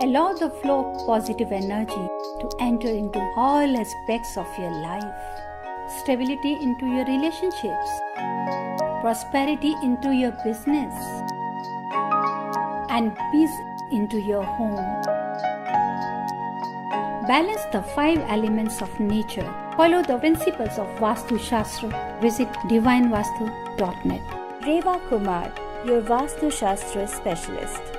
Allow the flow of positive energy to enter into all aspects of your life. Stability into your relationships. Prosperity into your business. And peace into your home. Balance the 5 elements of nature. Follow the principles of Vastu Shastra. Visit divinevastu.net. Reva Kumar, your Vastu Shastra specialist.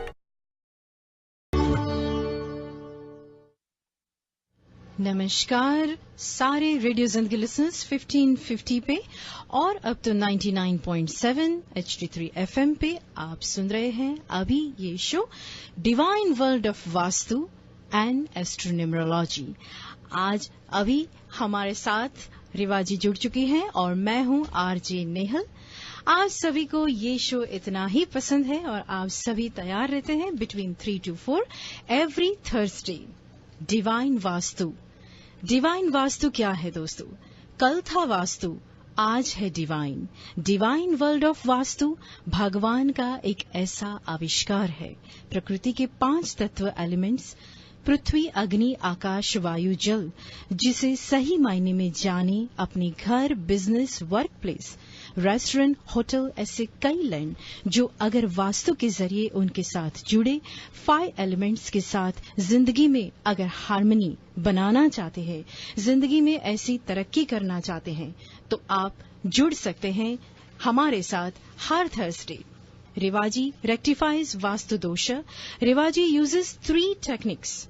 नमस्कार सारे radio जिंदगी listeners 1550 पे और अब तो 99.7 HD3 FM पे आप सुन रहे हैं अभी ये show divine world of Vastu and astronumerology. आज अभी हमारे साथ रिवाजी जुड़ चुकी हैं और मैं हूं आरजे नेहल। आप सभी को ये शो इतना ही पसंद है और आप सभी तैयार रहते हैं between 3 to 4 every Thursday. Divine vastu. Divine vastu क्या है दोस्तों? कल था वास्तु, आज है divine. Divine world of vastu भगवान का एक ऐसा आविष्कार है। प्रकृति के 5 तत्व एलिमेंट्स पृथ्वी, अग्नि, आकाश, वायु, जल, जिसे सही मायने में जाने अपने घर, business, work place, restaurant, hotel, ऐसे कई लैंड जो अगर वास्तु के जरिए उनके साथ जुड़े 5 एलिमेंट्स के साथ जिंदगी में अगर हार्मनी बनाना चाहते हैं, जिंदगी में ऐसी तरक्की करना चाहते हैं, तो आप जुड़ सकते हैं हमारे साथ हर Thursday. Rivaji rectifies Vastu dosh. Rivaji uses 3 techniques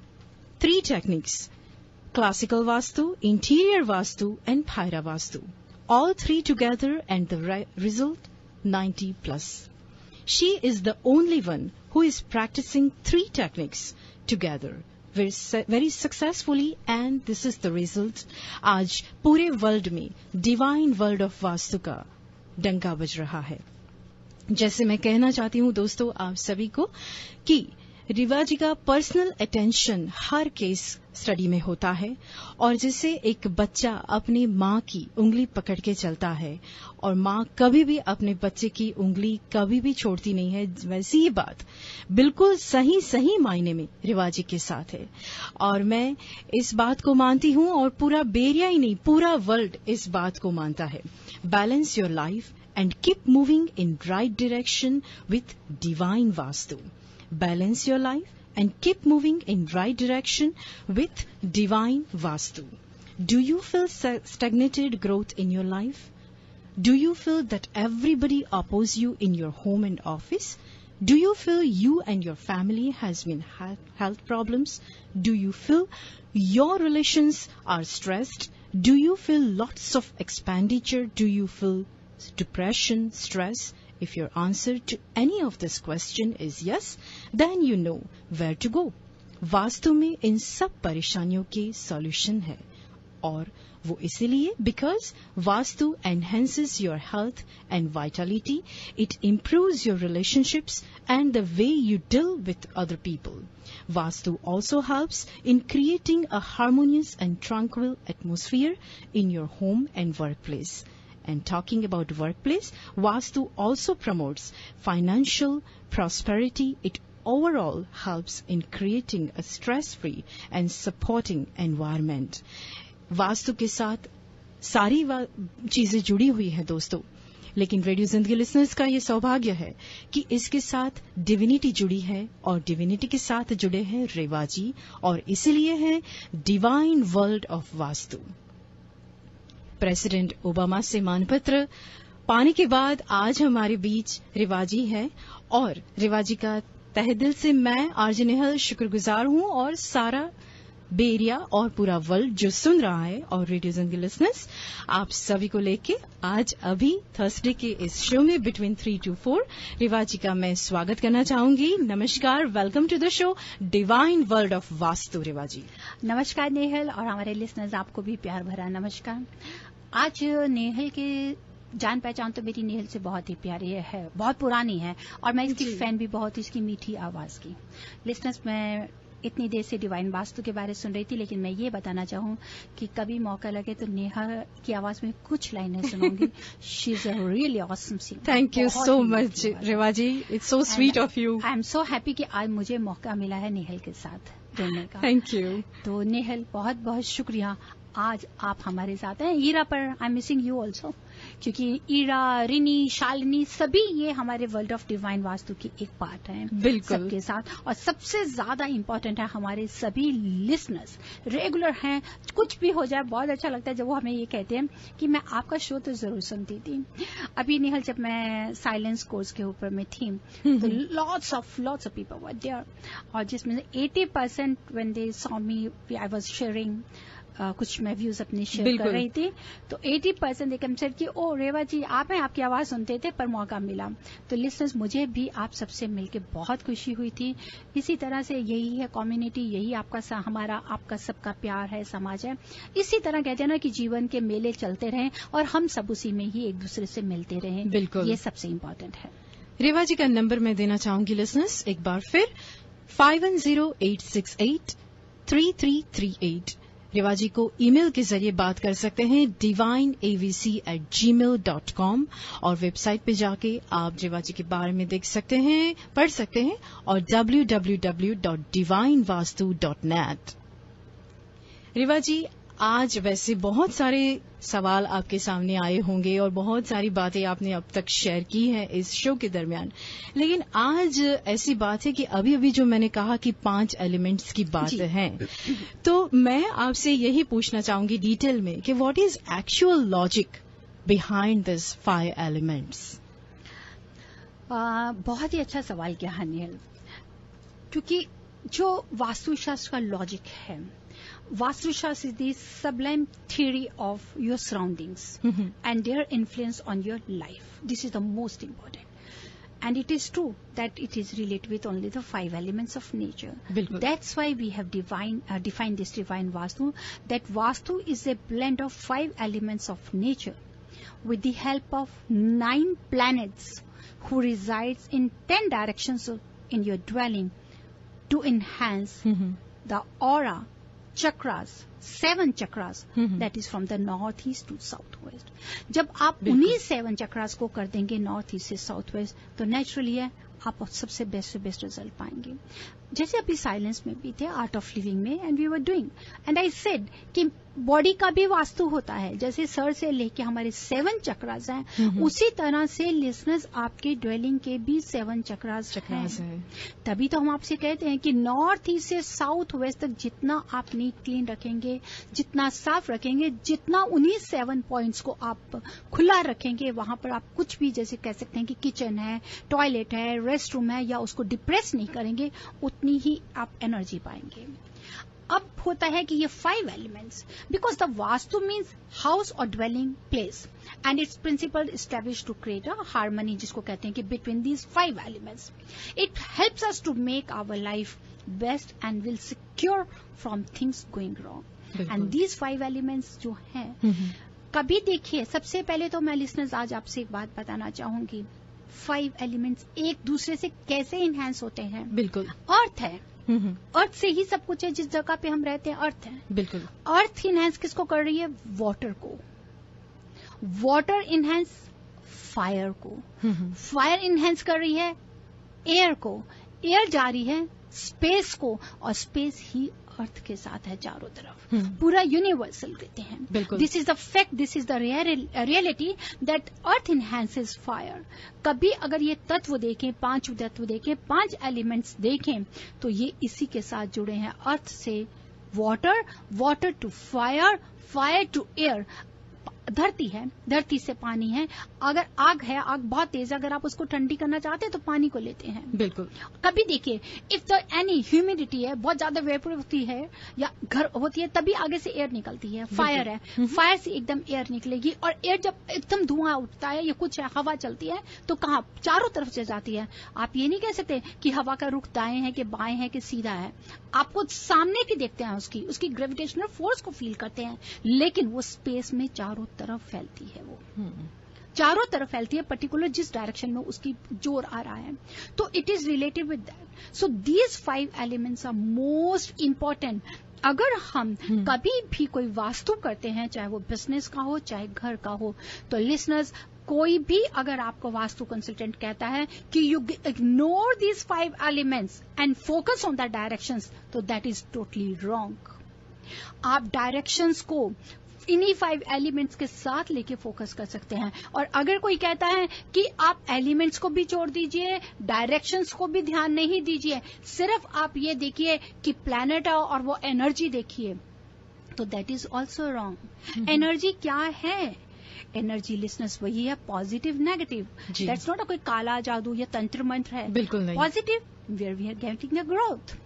classical vastu, interior vastu and Phaira vastu, all 3 together, and the result 90 plus. She is the only one who is practicing 3 techniques together very successfully, and this is the result. आज पूरे world में divine world of vastu का डंका बज रहा है। जैसे मैं कहना चाहती हूं दोस्तों आप सभी को कि रिवाजी का पर्सनल अटेंशन हर केस स्टडी में होता है, और जैसे एक बच्चा अपनी माँ की उंगली पकड़ के चलता है और माँ कभी भी अपने बच्चे की उंगली कभी भी छोड़ती नहीं है, वैसी ही बात बिल्कुल सही मायने में रिवाजी के साथ है। और मैं इस बात को मानती हूँ और पूरा बेरिया ही नहीं पूरा वर्ल्ड इस बात को मानता है। Balance your life and keep moving in right direction with divine vastu. Balance your life and keep moving in right direction with divine vastu. Do you feel stagnated growth in your life? Do you feel that everybody opposes you in your home and office? Do you feel you and your family has been health problems? Do you feel your relations are stressed? Do you feel lots of expenditure? Do you feel depression, stress? If your answer to any of this question is yes, then you know where to go. Vastu में इन सब परेशानियों के solution है, और वो इसीलिए because vastu enhances your health and vitality, it improves your relationships and the way you deal with other people. Vastu also helps in creating a harmonious and tranquil atmosphere in your home and workplace. And talking about workplace, Vastu also promotes financial prosperity. It overall helps in creating a stress-free and supporting environment. Vastu के साथ सारी चीजें जुड़ी हुई है दोस्तों, लेकिन radio जिंदगी लिसनर्स का ये सौभाग्य है कि इसके साथ डिविनिटी जुड़ी है और डिविनिटी के साथ जुड़े हैं रेवाजी, और इसीलिए है divine world of vastu. President Obama से मानपत्र पाने के बाद आज हमारे बीच रिवाजी है, और रिवाजी का तहे दिल से मैं आरजे नेहल शुक्रगुजार हूं, और सारा बेरिया और पूरा वर्ल्ड जो सुन रहा है, और रेडियो जिंदगी लिसनर्स आप सभी को लेके आज अभी थर्सडे के इस शो में बिटवीन 3 to 4 रिवाजी का मैं स्वागत करना चाहूंगी। नमस्कार, welcome to the show divine world of Vastu. Rivaji नमस्कार नेहल, और हमारे लिसनर्स आपको भी प्यार भरा नमस्कार। आज नेहल के जान पहचान तो मेरी नेहल से बहुत ही प्यारी है, बहुत पुरानी है, और मैं इसकी फैन भी बहुत, इसकी मीठी आवाज की। लिसनर्स, मैं इतनी देर से डिवाइन वास्तु के बारे में सुन रही थी, लेकिन मैं ये बताना चाहूँ कि कभी मौका लगे तो नेहा की आवाज में कुछ लाइनें सुनूंगी. She is a really awesome singer. Thank you so much Reva ji, it's so sweet of you. I am so happy कि आज मुझे मौका मिला है नेहल के साथ जुड़ने का. Thank you. तो नेहल बहुत बहुत शुक्रिया, आज आप हमारे साथ हैं. ईरा पर I am missing you also, क्योंकि ईरा, रिनी, शालिनी सभी ये हमारे वर्ल्ड ऑफ डिवाइन वास्तु की एक पार्ट हैं. बिल्कुल सबके साथ. और सबसे ज्यादा इम्पोर्टेंट है हमारे सभी लिसनर्स रेगुलर हैं. कुछ भी हो जाए बहुत अच्छा लगता है जब वो हमें ये कहते हैं कि मैं आपका शो तो जरूर सुनती थी. अभी नेहल जब मैं साइलेंस कोर्स के ऊपर में थी तो lots of people were there, और जिसमें 80% when they saw me I was sharing कुछ मैं व्यूज अपने शेयर कर रही थी, तो 80% एक सेड कि ओ रेवा जी आप हैं, आपकी आवाज सुनते थे पर मौका मिला. तो लिसनर्स, मुझे भी आप सबसे मिलके बहुत खुशी हुई थी. इसी तरह से यही है कम्युनिटी, यही आपका हमारा आपका सबका प्यार है, समाज है. इसी तरह कहते हैं ना कि जीवन के मेले चलते रहें और हम सब उसी में ही एक दूसरे से मिलते रहें. बिल्कुल, ये सबसे इम्पोर्टेंट है. रेवा जी का नंबर मैं देना चाहूंगी लिसनर्स एक बार फिर, 5108683338. रेवा जी को ईमेल के जरिए बात कर सकते हैं divineavc@gmail.com, और वेबसाइट पे जाके आप रेवा जी के बारे में देख सकते हैं, पढ़ सकते हैं, और www.divinevastu.net. रेवा जी, आज वैसे बहुत सारे सवाल आपके सामने आए होंगे और बहुत सारी बातें आपने अब तक शेयर की हैं इस शो के दरमियान, लेकिन आज ऐसी बात है कि अभी अभी जो मैंने कहा कि 5 एलिमेंट्स की बात है, तो मैं आपसे यही पूछना चाहूंगी डिटेल में कि what is actual logic behind this 5 elements. बहुत ही अच्छा सवाल किया हनील, क्योंकि जो वास्तुशास्त्र का लॉजिक है, Vastushastra is the sublime theory of your surroundings and their influence on your life. This is the most important. And it is true that it is related with only the 5 elements of nature. Bilkul. That's why we have defined this divine Vastu, that Vastu is a blend of 5 elements of nature with the help of 9 planets who resides in 10 directions in your dwelling to enhance the aura, chakras, 7 chakras, that is from the north east to south west. जब आप उन्हीं 7 चक्रास को कर देंगे north east से south west, तो naturally है आप सबसे बेस्ट से बेस्ट रिजल्ट पाएंगे. जैसे अभी साइलेंस में भी थे, आर्ट ऑफ लिविंग में, and we were doing, and I said कि बॉडी का भी वास्तु होता है. जैसे सर से लेके हमारे 7 चक्रास हैं, उसी तरह से लिसनर्स आपके ड्वेलिंग के भी 7 चक्रास हैं. तभी तो हम आपसे कहते हैं कि नॉर्थ ईस्ट से साउथ वेस्ट तक जितना आप नीट क्लीन रखेंगे, जितना साफ रखेंगे, जितना उन्हीं 7 पॉइंट्स को आप खुला रखेंगे, वहां पर आप कुछ भी जैसे कह सकते हैं कि किचन है, टॉयलेट है, रेस्ट रूम है, या उसको डिप्रेस नहीं करेंगे, उतनी ही आप एनर्जी पाएंगे. अब होता है कि ये 5 elements, because the Vastu means house और dwelling place, and its principle establish to create a harmony, जिसको कहते हैं कि between these 5 elements. It helps us to make our life best and will secure from things going wrong. And these 5 elements जो हैं, कभी देखिए, सबसे पहले तो मैं लिसनर्स आज आपसे एक बात बताना चाहूंगी, 5 एलिमेंट्स एक दूसरे से कैसे इनहैंस होते हैं. बिल्कुल, अर्थ है, अर्थ से ही सब कुछ है. जिस जगह पे हम रहते हैं अर्थ है. बिल्कुल, अर्थ इनहैंस किसको कर रही है? वाटर को. वाटर इनहैंस फायर को. फायर इनहैंस कर रही है एयर को. एयर जा रही है स्पेस को, और स्पेस ही अर्थ के साथ है चारों तरफ. पूरा यूनिवर्सल कहते हैं. This is the fact, this is the reality that earth enhances fire. कभी अगर ये तत्व देखें, 5 तत्व देखें, 5 एलिमेंट्स देखें, तो ये इसी के साथ जुड़े हैं. अर्थ से water, water to fire, fire to air. धरती है, धरती से पानी है. अगर आग है, आग बहुत तेज है, अगर आप उसको ठंडी करना चाहते हैं तो पानी को लेते हैं. बिल्कुल. कभी देखिए, इफ द एनी ह्यूमिडिटी है, बहुत ज्यादा वेपर होती है या घर होती है, तभी आगे से एयर निकलती है. फायर है, फायर से एकदम एयर निकलेगी, और एयर जब एकदम धुआं उठता है या कुछ है, हवा चलती है, तो कहाँ चारों तरफ से जाती है. आप ये नहीं कह सकते कि हवा का रुख दाएं है कि बाएं है कि सीधा है. आपको सामने की देखते हैं, उसकी ग्रेविटेशनल फोर्स को फील करते हैं, लेकिन वो स्पेस में चारों तरफ फैलती है वो. चारों तरफ फैलती है, पर्टिकुलर जिस डायरेक्शन में उसकी जोर आ रहा है, तो it is related with that. So these 5 elements are most important. अगर हम कभी भी कोई वास्तु करते हैं, चाहे वो बिजनेस का हो चाहे घर का हो, तो लिसनर्स, कोई भी अगर आपको वास्तु कंसल्टेंट कहता है कि you ignore these 5 elements and focus on the directions, तो दैट इज टोटली रॉन्ग. आप डायरेक्शंस को इन्हीं 5 एलिमेंट्स के साथ लेके फोकस कर सकते हैं. और अगर कोई कहता है कि आप एलिमेंट्स को भी छोड़ दीजिए, डायरेक्शंस को भी ध्यान नहीं दीजिए, सिर्फ आप ये देखिए कि प्लैनेट आओ और वो एनर्जी देखिए, तो that is also wrong. Energy क्या है? एनर्जी लिसनर्स वही है, पॉजिटिव नेगेटिव. दैट्स नॉट कोई काला जादू या तंत्र मंत्र है. बिल्कुल नहीं. Positive, where we are getting the growth.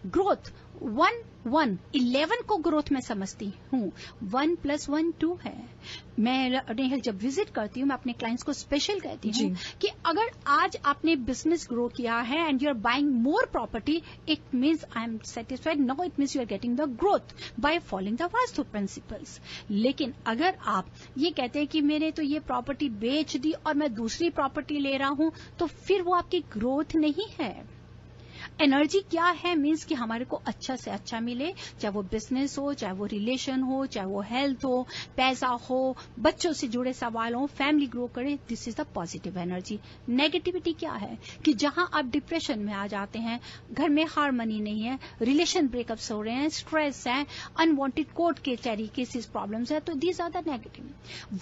Growth 1 11 को ग्रोथ में समझती हूँ. 1 + 1 2 है. मैं जब विजिट करती हूँ, मैं अपने क्लाइंट्स को स्पेशल कहती हूँ कि अगर आज आपने बिजनेस ग्रो किया है and you are buying more property, it means I am satisfied. No, it means you are getting the growth by following the vastu principles. लेकिन अगर आप ये कहते हैं कि मैंने तो ये प्रॉपर्टी बेच दी और मैं दूसरी प्रॉपर्टी ले रहा हूँ, तो फिर वो आपकी ग्रोथ नहीं है. एनर्जी क्या है? मीन्स कि हमारे को अच्छा से अच्छा मिले, चाहे वो बिजनेस हो, चाहे वो रिलेशन हो, चाहे वो हेल्थ हो, पैसा हो, बच्चों से जुड़े सवाल हो, फैमिली ग्रो करे. This is the positive energy. Negativity क्या है? कि जहां आप डिप्रेशन में आ जाते हैं, घर में हार्मनी नहीं है, रिलेशन ब्रेकअप्स हो रहे हैं, स्ट्रेस है, अनवांटेड कोर्ट कचहरी केसेस प्रॉब्लम्स है, तो दीज आर द नेगेटिव.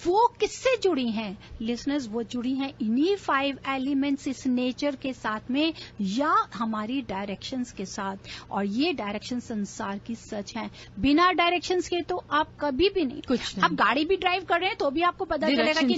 वो किससे जुड़ी हैं लिसनर्स? वो जुड़ी हैं इन्हीं 5 एलिमेंट्स, इस नेचर के साथ में या हमारी डायरेक्शंस के साथ. और ये डायरेक्शन संसार की सच है. बिना डायरेक्शंस के तो आप कभी भी नहीं. कुछ नहीं. आप गाड़ी भी ड्राइव कर रहे हैं तो भी आपको पता चलेगा कि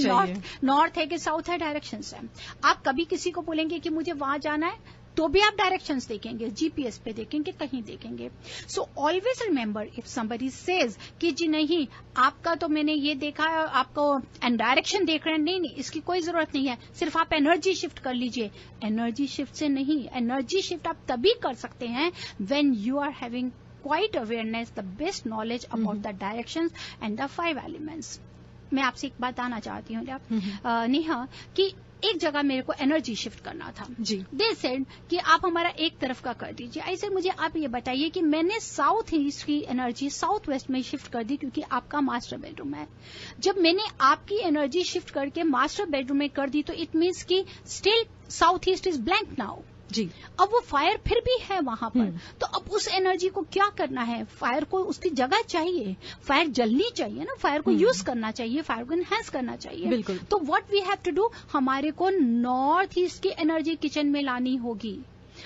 नॉर्थ है कि साउथ है, डायरेक्शंस है. आप कभी किसी को बोलेंगे कि मुझे वहां जाना है, तो भी आप डायरेक्शंस देखेंगे, जीपीएस पे देखेंगे, कहीं देखेंगे. So always remember, if somebody says कि जी नहीं आपका तो मैंने ये देखा, आपको एंड डायरेक्शन देख रहे हैं, नहीं, इसकी कोई जरूरत नहीं है, सिर्फ आप एनर्जी शिफ्ट कर लीजिए. एनर्जी शिफ्ट से नहीं. एनर्जी शिफ्ट आप तभी कर सकते हैं when you are having quite awareness, the best knowledge about the directions and the 5 elements. मैं आपसे एक बात आना चाहती हूँ नेहा, कि एक जगह मेरे को एनर्जी शिफ्ट करना था. दे सेड कि आप हमारा एक तरफ का कर दीजिए. ऐसे मुझे आप ये बताइए कि मैंने साउथ ईस्ट की एनर्जी साउथ वेस्ट में शिफ्ट कर दी क्योंकि आपका मास्टर बेडरूम है. जब मैंने आपकी एनर्जी शिफ्ट करके मास्टर बेडरूम में कर दी, तो इट मीन्स कि still south east is blank now. जी. अब वो फायर फिर भी है वहां पर. तो अब उस एनर्जी को क्या करना है? फायर को उसकी जगह चाहिए, फायर जलनी चाहिए ना, फायर को यूज करना चाहिए, फायर को एनहेंस करना चाहिए. बिल्कुल. तो what we have to do, हमारे को नॉर्थ ईस्ट की एनर्जी किचन में लानी होगी,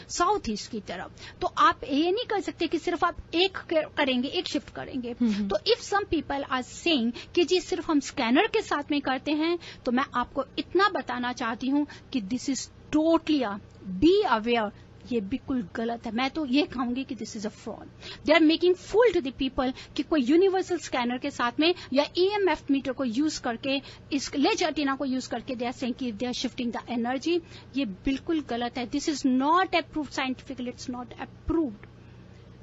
साउथ ईस्ट की तरफ. तो आप ये नहीं कर सकते कि सिर्फ आप एक करेंगे, एक शिफ्ट करेंगे. तो if some people are saying कि जी सिर्फ हम स्कैनर के साथ में करते हैं, तो मैं आपको इतना बताना चाहती हूं कि this is totally be aware, ये बिल्कुल गलत है. मैं तो ये कहूंगी कि this is a fraud. They are making fool to the people कि कोई यूनिवर्सल स्कैनर के साथ में या ईएमएफ मीटर को यूज करके, इस लेज एंटीना को यूज करके दे आर सेइंग कि they are shifting the energy. ये बिल्कुल गलत है. This is not approved scientifically. It's not approved.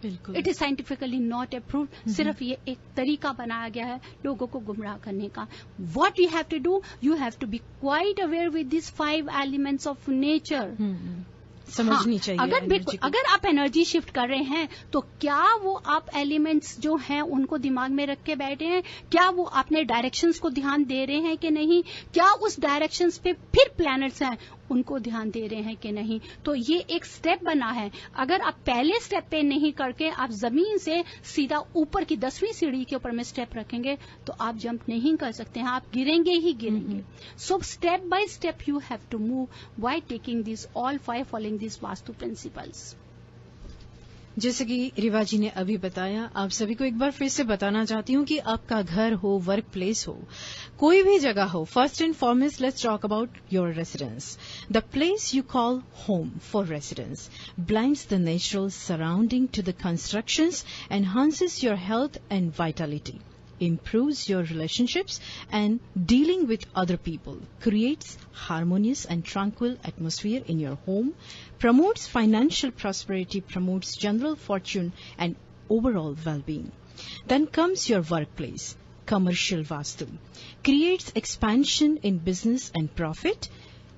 It is scientifically not approved. सिर्फ ये एक तरीका बनाया गया है लोगों को गुमराह करने का. What you have to do, you have to be quite aware with this 5 elements of nature. समझनी चाहिए. अगर आप एनर्जी शिफ्ट कर रहे हैं, तो क्या वो आप एलिमेंट्स जो हैं उनको दिमाग में रख के बैठे हैं? क्या वो अपने डायरेक्शंस को ध्यान दे रहे हैं कि नहीं? क्या उस डायरेक्शंस पे फिर प्लैनेट्स हैं, उनको ध्यान दे रहे हैं कि नहीं? तो ये एक स्टेप बना है. अगर आप पहले स्टेप पे नहीं करके आप जमीन से सीधा ऊपर की 10वीं सीढ़ी के ऊपर में स्टेप रखेंगे, तो आप जंप नहीं कर सकते हैं, आप गिरेंगे ही गिरेंगे. So step by step you have to move by taking this all 5 following this vastu principles. जैसे कि रिवा जी ने अभी बताया, आप सभी को एक बार फिर से बताना चाहती हूँ कि आपका घर हो, वर्क प्लेस हो, कोई भी जगह हो, first and foremost let's talk about your residence. The place you call home for residence blinds the natural surrounding to the constructions, enhances your health and vitality, improves your relationships and dealing with other people, creates harmonious and tranquil atmosphere in your home, promotes financial prosperity, promotes general fortune and overall well-being. Then comes your workplace. commercial vastu. Creates expansion in business and profit,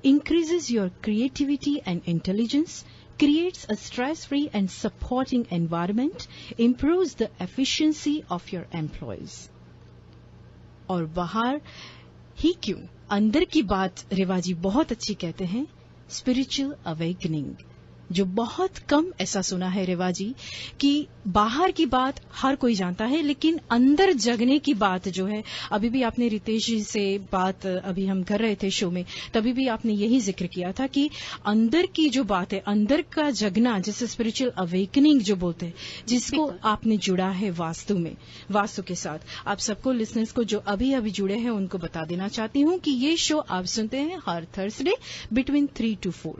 increases your creativity and intelligence, creates a stress-free and supporting environment, improves the efficiency of your employees. और बाहर ही क्यों, अंदर की बात रेवाजी बहुत अच्छी कहते हैं, स्पिरिचुअल अवेकनिंग, जो बहुत कम ऐसा सुना है रेवाजी कि बाहर की बात हर कोई जानता है, लेकिन अंदर जगने की बात जो है, अभी भी आपने रितेश जी से बात अभी हम कर रहे थे शो में, तभी भी आपने यही जिक्र किया था कि अंदर की जो बात है, अंदर का जगना, जिसे स्पिरिचुअल अवेकनिंग जो बोलते हैं, जिसको आपने जुड़ा है वास्तु में, वास्तु के साथ। आप सबको लिसनर्स को जो अभी अभी जुड़े हैं उनको बता देना चाहती हूँ कि ये शो आप सुनते हैं हर Thursday between 3 to 4.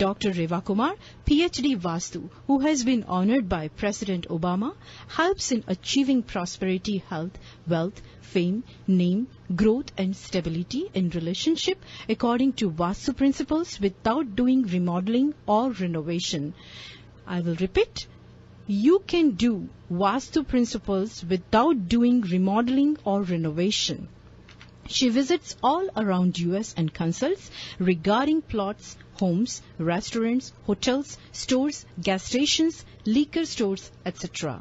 Dr. Reva Kumar, PhD Vastu, who has been honored by President Obama, helps in achieving prosperity, health, wealth, fame, name, growth and stability in relationship according to Vastu principles without doing remodeling or renovation. I will repeat. You can do Vastu principles without doing remodeling or renovation. She visits all around US and consults regarding plots, homes, restaurants, hotels, stores, gas stations, liquor stores, etc.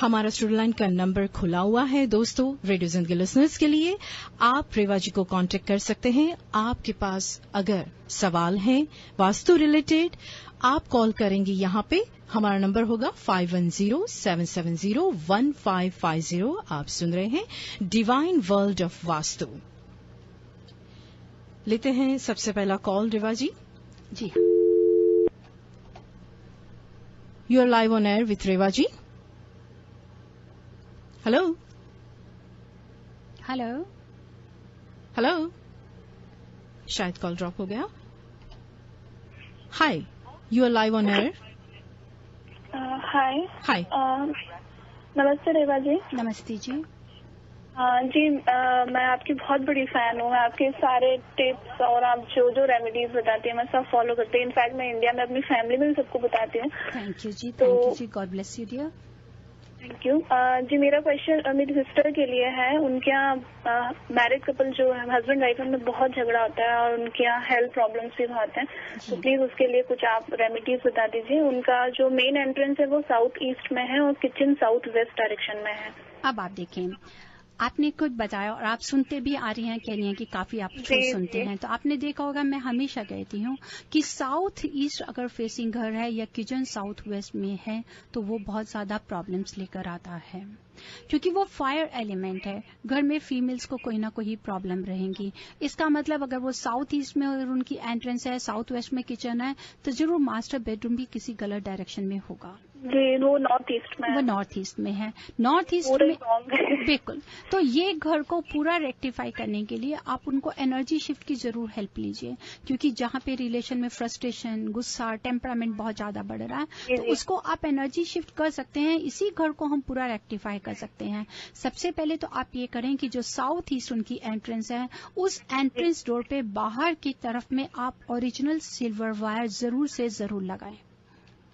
हमारा studio line का number खुला हुआ है दोस्तों, radio जिंदगी listeners के लिए। आप रेवा जी को कांटेक्ट कर सकते हैं। आपके पास अगर सवाल हैं वास्तु रिलेटेड, आप कॉल करेंगे यहाँ पे। हमारा नंबर होगा 5107701550। आप सुन रहे हैं डिवाइन वर्ल्ड ऑफ वास्तु। लेते हैं सबसे पहला कॉल रेवा जी। जी, you are live on air with Reva ji. Hello hello hello, शायद कॉल ड्रॉप हो गया। Hi, you are live on air. Hi hi, नमस्ते रेवा जी। नमस्ते जी। जी, मैं आपकी बहुत बड़ी फैन हूँ। मैं आपके सारे टिप्स और आप जो जो रेमेडीज बताती हैं मैं सब फॉलो करती हूँ। इनफैक्ट मैं इंडिया में अपनी फैमिली में भी सबको बताती हूँ। थैंक यू जी, थैंक यू जी, God bless you dear. Thank you जी। मेरा क्वेश्चन मेरी सिस्टर के लिए है। उनके यहाँ मैरिड कपल जो है, हस्बैंड वाइफ, उनमें बहुत झगड़ा होता है और उनके यहाँ हेल्थ प्रॉब्लम्स भी बहुत हैं। तो प्लीज उसके लिए कुछ आप रेमेडीज बता दीजिए। उनका जो मेन एंट्रेंस है वो साउथ ईस्ट में है और किचन साउथ वेस्ट डायरेक्शन में है। अब आप देखें, आपने खुद बताया और आप सुनते भी आ रही हैं, कह रही हैं कि काफी आप सुनते हैं, तो आपने देखा होगा, मैं हमेशा कहती हूँ कि साउथ ईस्ट अगर फेसिंग घर है या किचन साउथ वेस्ट में है तो वो बहुत ज्यादा प्रॉब्लम्स लेकर आता है, क्योंकि वो फायर एलिमेंट है। घर में फीमेल्स को कोई ना कोई प्रॉब्लम रहेंगी। इसका मतलब अगर वो साउथ ईस्ट में अगर उनकी एंट्रेंस है, साउथ वेस्ट में किचन है, तो जरूर मास्टर बेडरूम भी किसी गलत डायरेक्शन में होगा। जी, वो नॉर्थ ईस्ट में है। वो नॉर्थ ईस्ट में है। नॉर्थ ईस्ट में बिल्कुल। तो ये घर को पूरा रेक्टिफाई करने के लिए आप उनको एनर्जी शिफ्ट की जरूर हेल्प लीजिए, क्योंकि जहां पे रिलेशन में फ्रस्ट्रेशन, गुस्सा, टेम्परामेंट बहुत ज्यादा बढ़ रहा है, तो उसको आप एनर्जी शिफ्ट कर सकते हैं। इसी घर को हम पूरा रेक्टिफाई कर सकते हैं। सबसे पहले तो आप ये करें कि जो साउथ ईस्ट उनकी एंट्रेंस है, उस एंट्रेंस डोर पे बाहर की तरफ में आप ओरिजिनल सिल्वर वायर जरूर से जरूर लगाएं।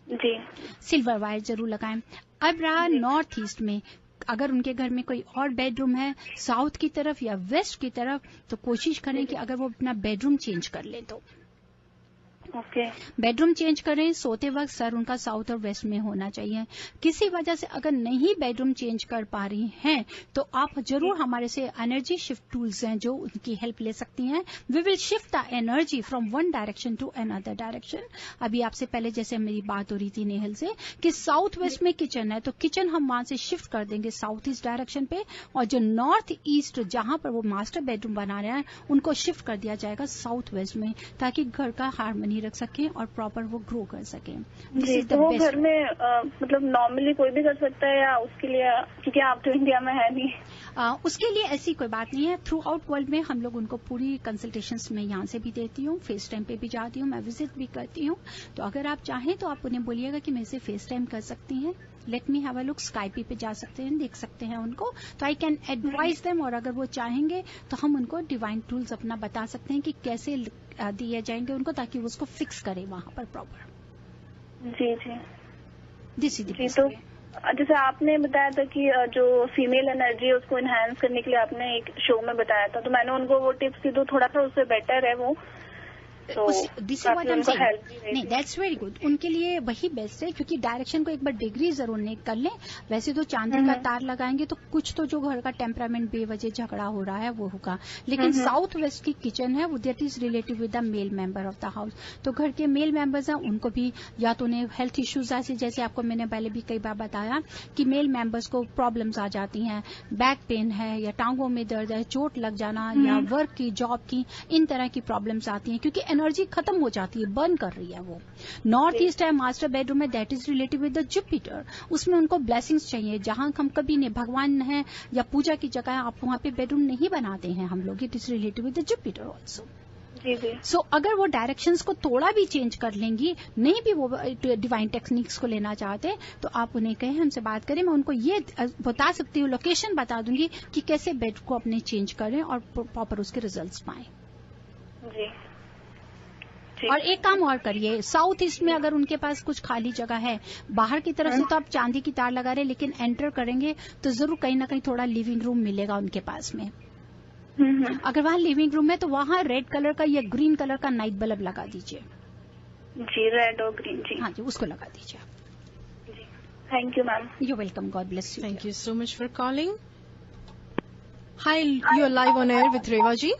जी, सिल्वर वायर जरूर लगाएं। अब रहा नॉर्थ ईस्ट में, अगर उनके घर में कोई और बेडरूम है साउथ की तरफ या वेस्ट की तरफ, तो कोशिश करें कि अगर वो अपना बेडरूम चेंज कर ले तो ओके। बेडरूम चेंज करें। सोते वक्त सर उनका साउथ और वेस्ट में होना चाहिए। किसी वजह से अगर नहीं बेडरूम चेंज कर पा रही हैं तो आप जरूर हमारे से एनर्जी शिफ्ट टूल्स हैं जो उनकी हेल्प ले सकती हैं। We will shift the energy from one direction to another direction. अभी आपसे पहले जैसे मेरी बात हो रही थी नेहल से कि साउथ वेस्ट में किचन है, तो किचन हम वहां से शिफ्ट कर देंगे साउथ ईस्ट डायरेक्शन पे, और जो नॉर्थ ईस्ट जहां पर वो मास्टर बेडरूम बना रहे हैं उनको शिफ्ट कर दिया जाएगा साउथ वेस्ट में, ताकि घर का हार्मनी रख सकें और प्रॉपर वो ग्रो कर सकें। जी, तो वो घर में मतलब नॉर्मली कोई भी कर सकता है या उसके लिए, क्योंकि आप तो इंडिया में है नहीं, उसके लिए ऐसी कोई बात नहीं है। थ्रू आउट वर्ल्ड में हम लोग उनको पूरी कंसल्टेशंस में यहाँ से भी देती हूँ, फेस टाइम पे भी जाती हूँ, मैं विजिट भी करती हूँ। तो अगर आप चाहें तो आप उन्हें बोलिएगा कि मेरे से फेस टाइम कर सकती हैं, let me have a look, स्काइपी पे जा सकते हैं, देख सकते हैं उनको, तो आई कैन एडवाइज देम। और अगर वो चाहेंगे तो हम उनको डिवाइन टूल्स अपना बता सकते हैं कि कैसे दिए जाएंगे उनको, ताकि वो उसको फिक्स करे वहां पर प्रॉपर। जी जी दिस इज द तो जैसे आपने बताया था कि जो फीमेल एनर्जी है उसको एनहांस करने के लिए आपने एक शो में बताया था, तो मैंने उनको वो टिप्स दी, तो थोड़ा सा उससे बेटर है वो। This is what I am saying. नहीं, दैट्स वेरी गुड। उनके लिए वही बेस्ट है, क्योंकि डायरेक्शन को एक बार डिग्री जरूर नहीं कर लें। वैसे तो चांदी का तार लगाएंगे तो कुछ तो जो घर का टेम्परामेंट बेवजह झगड़ा हो रहा है वो होगा, लेकिन साउथ वेस्ट की किचन है वो that is relative with the male member of the house. तो घर के मेल मेंबर्स हैं उनको भी या तो उन्हें हेल्थ इश्यूज ऐसे, जैसे आपको मैंने पहले भी कई बार बताया कि मेल मेंबर्स को प्रॉब्लम्स आ जाती हैं, बैक पेन है या टांगों में दर्द है, चोट लग जाना या वर्क की जॉब की, इन तरह की प्रॉब्लम्स आती हैं क्योंकि एनर्जी खत्म हो जाती है, बर्न कर रही है वो। नॉर्थ ईस्ट है मास्टर बेडरूम है, that is related with the Jupiter. उसमें उनको ब्लेसिंग्स चाहिए, जहां हम कभी नहीं भगवान है या पूजा की जगह आप वहां पे बेडरूम नहीं बनाते हैं हम लोग, it is related with the Jupiter also. So अगर वो डायरेक्शंस को थोड़ा भी चेंज कर लेंगी, नहीं भी वो डिवाइन टेक्निक्स को लेना चाहते, तो आप उन्हें कहें हमसे बात करें, मैं उनको ये बता सकती हूँ, लोकेशन बता दूंगी कि कैसे बेड को अपने चेंज करें और प्रॉपर उसके रिजल्ट्स पाएं। जी। और एक काम और करिए, साउथ ईस्ट में अगर उनके पास कुछ खाली जगह है, बाहर की तरफ से तो आप चांदी की तार लगा रहे, लेकिन एंटर करेंगे तो जरूर कहीं ना कहीं थोड़ा लिविंग रूम मिलेगा उनके पास में। अगर वहां लिविंग रूम है तो वहां रेड कलर का या ग्रीन कलर का नाइट बल्ब लगा दीजिए। जी, रेड और ग्रीन। जी हाँ जी, उसको लगा दीजिए। Thank you ma'am. You welcome, God bless you. Thank you so much for calling. Hi, you are live on air with Reva ji.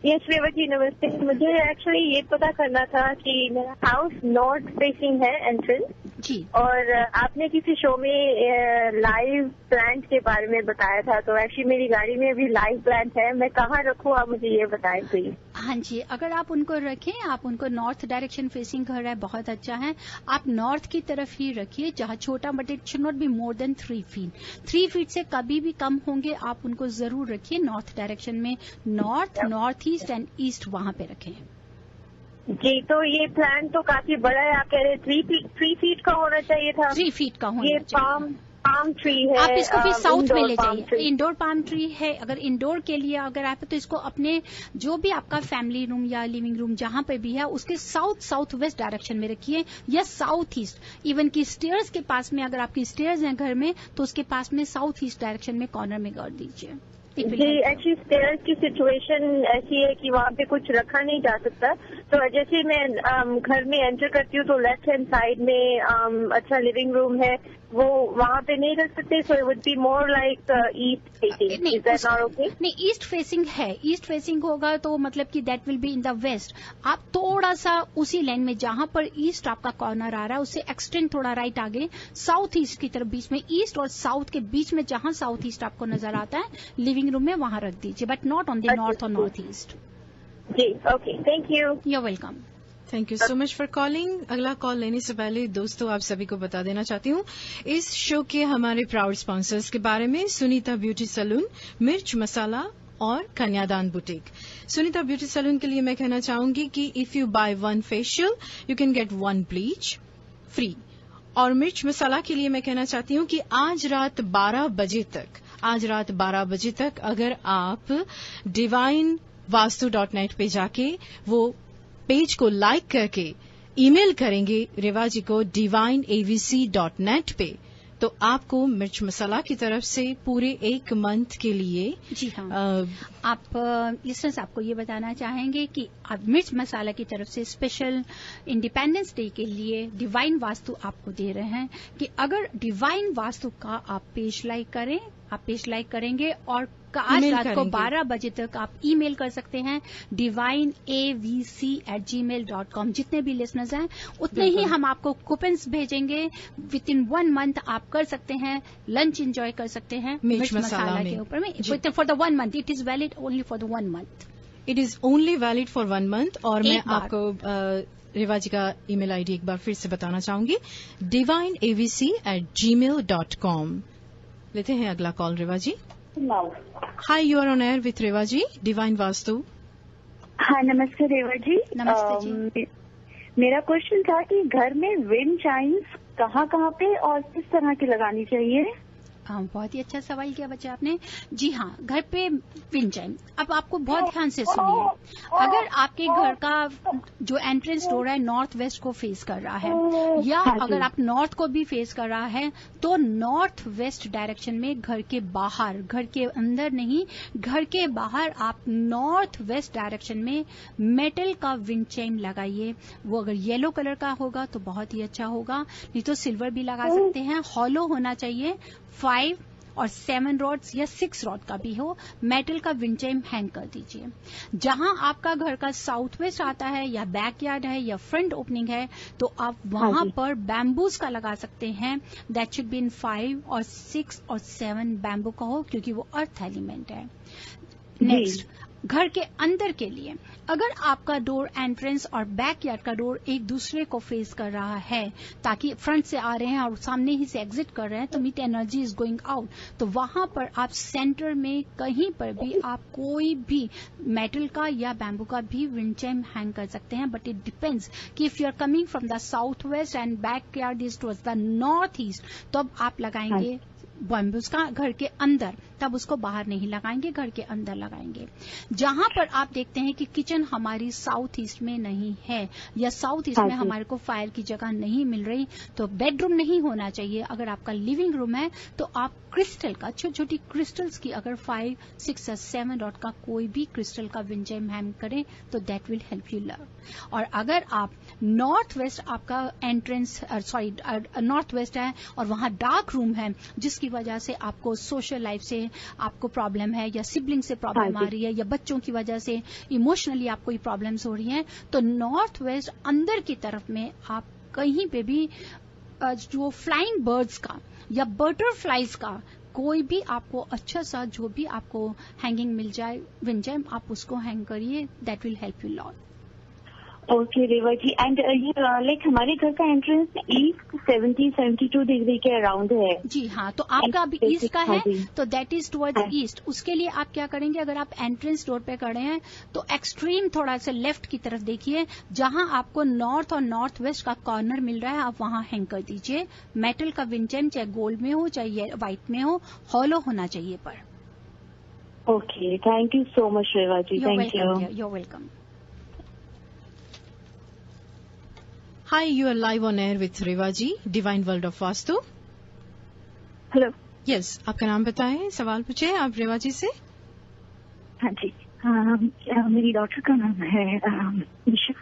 Yes Reva ji, नमस्ते। मुझे एक्चुअली ये पता करना था कि मेरा हाउस नॉर्थ फेसिंग है एंट्रेंस जी, और आपने किसी शो में लाइव प्लांट के बारे में बताया था, तो एक्चुअली मेरी गाड़ी में भी लाइव प्लांट है, मैं कहाँ रखूँ आप मुझे ये बताएं प्लीज। हाँ जी, अगर आप उनको रखें, आप उनको नॉर्थ डायरेक्शन फेसिंग घर है, बहुत अच्छा है, आप नॉर्थ की तरफ ही रखिए, जहाँ छोटा, but it should not be more than 3 feet. 3 feet से कभी भी कम होंगे आप उनको जरूर रखिए नॉर्थ डायरेक्शन में, नॉर्थ ईस्ट एंड ईस्ट वहां पे रखें। जी, तो ये प्लांट तो काफी बड़ा है, आप कह रहे 3 फीट का होना चाहिए था। 3 फीट का होना ये चाहिए। पाम ट्री है, आप इसको फिर साउथ में ले palm जाइए। tree। इंडोर पाम ट्री है, अगर इंडोर के लिए अगर आप तो इसको अपने जो भी आपका फैमिली रूम या लिविंग रूम जहां पे भी है उसके साउथ वेस्ट डायरेक्शन में रखिए या साउथ ईस्ट। इवन की स्टेयर्स के पास में, अगर आपकी स्टेयर्स हैं घर में तो उसके पास में साउथ ईस्ट डायरेक्शन में कॉर्नर में कर दीजिए। जी, एक्चुअली स्टेयर्स की सिचुएशन ऐसी है कि वहाँ पे कुछ रखा नहीं जा सकता, तो जैसे मैं घर में एंटर करती हूँ तो लेफ्ट हैंड साइड में अच्छा लिविंग रूम है, वो वहाँ पे नहीं रख सकते, so it would be more like east facing. Is that not okay? नहीं, ईस्ट फेसिंग है, ईस्ट फेसिंग होगा तो मतलब कि that will be in the west. आप थोड़ा सा उसी लाइन में जहां पर ईस्ट आपका कॉर्नर आ रहा है उससे एक्सटेंड थोड़ा राइट आगे साउथ ईस्ट की तरफ, बीच में ईस्ट और साउथ के बीच में जहां साउथ ईस्ट आपको नजर आता है लिविंग रूम में, वहां रख दीजिए, but not on the north और नॉर्थ ईस्ट। जी, okay, thank you. You are welcome. Thank you so much for calling. अगला कॉल लेने से पहले दोस्तों आप सभी को बता देना चाहती हूँ इस शो के हमारे प्राउड स्पॉन्सर्स के बारे में, सुनीता ब्यूटी सैलून, मिर्च मसाला और कन्यादान बुटीक। सुनीता ब्यूटी सैलून के लिए मैं कहना चाहूंगी कि if you buy 1 facial you can get 1 bleach free. और मिर्च मसाला के लिए मैं कहना चाहती हूँ कि आज रात 12 बजे तक अगर आप divinevastu.net पे जाके वो पेज को लाइक करके ईमेल करेंगे रेवा जी को divineavc.net पे, तो आपको मिर्च मसाला की तरफ से पूरे 1 मंथ के लिए जी हाँ, आप लिसनर्स आपको ये बताना चाहेंगे कि आप मिर्च मसाला की तरफ से स्पेशल इंडिपेंडेंस डे के लिए डिवाइन वास्तु आपको दे रहे हैं कि अगर डिवाइन वास्तु का आप पेज लाइक करेंगे और आज रात को 12 बजे तक आप ईमेल कर सकते हैं divineavc@gmail.com। जितने भी लिसनर्स हैं उतने ही हम आपको कूपन्स भेजेंगे। विद इन 1 मंथ आप कर सकते हैं, लंच एंजॉय कर सकते हैं मिर्च मसाला के ऊपर में for the 1 month. It is valid only for the 1 month. It is only valid for 1 month. और मैं आपको रेवा जी का ईमेल आईडी एक बार फिर से बताना चाहूंगी, divineavc@gmail.com। लेते हैं अगला call Reva ji. Hi, you are on air with Reva ji, Divine Vastu. हाँ, नमस्ते रेवा जी। नमस्ते जी। मेरा क्वेश्चन था कि घर में विंड चाइम्स कहाँ पे और किस तरह की लगानी चाहिए? बहुत ही अच्छा सवाल किया बच्चा आपने। जी हाँ, घर पे विंड चाइम। अब आपको बहुत ध्यान से सुनिए, अगर आपके घर का जो एंट्रेंस डोर है नॉर्थ वेस्ट को फेस कर रहा है, या अगर आप नॉर्थ को भी फेस कर रहा है, तो नॉर्थ वेस्ट डायरेक्शन में घर के बाहर, घर के अंदर नहीं, घर के बाहर आप नॉर्थ वेस्ट डायरेक्शन में मेटल का विंड चाइम लगाइए। वो अगर येलो कलर का होगा तो बहुत ही अच्छा होगा, नहीं तो सिल्वर भी लगा सकते हैं। हॉलो होना चाहिए, 5 और 7 रॉड्स या 6 रॉड का भी हो, मेटल का विंड चाइम हैंग कर दीजिए। जहां आपका घर का साउथ वेस्ट आता है या बैकयार्ड है या फ्रंट ओपनिंग है, तो आप वहां पर बैम्बूज का लगा सकते हैं। दैट शुड बी इन 5 और 6 और 7 बैम्बू का हो, क्योंकि वो अर्थ एलिमेंट है। नेक्स्ट, घर के अंदर के लिए अगर आपका डोर एंट्रेंस और बैकयार्ड का डोर एक दूसरे को फेस कर रहा है, ताकि फ्रंट से आ रहे हैं और सामने ही से एग्जिट कर रहे हैं, तो meet energy is going out, तो वहां पर आप सेंटर में कहीं पर भी आप कोई भी मेटल का या बैम्बू का भी विंड चाइम हैंग कर सकते हैं। बट इट डिपेंड्स कि if you are coming from the south west and backyard is towards the north east, तो अब आप लगाएंगे बैम्बूज का घर के अंदर, तब उसको बाहर नहीं लगाएंगे, घर के अंदर लगाएंगे। जहां पर आप देखते हैं कि किचन हमारी साउथ ईस्ट में नहीं है या साउथ ईस्ट में हमारे को फायर की जगह नहीं मिल रही, तो बेडरूम नहीं होना चाहिए। अगर आपका लिविंग रूम है तो आप क्रिस्टल का, छोटी छोटी क्रिस्टल्स की अगर 5, 6 या 7 रॉड का कोई भी क्रिस्टल का विंड चाइम हैंग करें तो that will help you love. और अगर आप नॉर्थ वेस्ट आपका एंट्रेंस नॉर्थ वेस्ट है और वहां डार्क रूम है, जिसकी वजह से आपको सोशल लाइफ से आपको प्रॉब्लम है या सिबलिंग से प्रॉब्लम आ रही है या बच्चों की वजह से इमोशनली आपको ये प्रॉब्लम्स हो रही हैं, तो नॉर्थ वेस्ट अंदर की तरफ में आप कहीं पे भी जो फ्लाइंग बर्ड्स का या बटरफ्लाइज का कोई भी आपको अच्छा सा जो भी आपको हैंगिंग मिल जाए विंड चाइम, आप उसको हैंग करिए, that will help you lot. Okay Reva ji, and ये लाइक हमारे घर का एंट्रेंस ईस्ट 70-72 डिग्री के अराउंड है। जी हाँ, तो आपका अभी ईस्ट का है तो दैट इज टुवर्ड्स ईस्ट। उसके लिए आप क्या करेंगे, अगर आप एंट्रेंस डोर पे खड़े हैं तो एक्सट्रीम थोड़ा सा लेफ्ट की तरफ देखिए, जहां आपको नॉर्थ और नॉर्थ वेस्ट का कॉर्नर मिल रहा है आप वहां हैंग कर दीजिए मेटल का विंड चाइम, चाहे गोल्ड में हो चाहे व्हाइट में हो, हॉलो होना चाहिए पर। Okay, thank you so much Reva ji, thank you. You're welcome. Hi, you are live on air with Reva ji, Divine World of Vastu. Hello. Yes, आपका नाम बताएं, सवाल पूछे आप रेवा जी से। हाँ जी, मेरी डॉटर का नाम है निशा।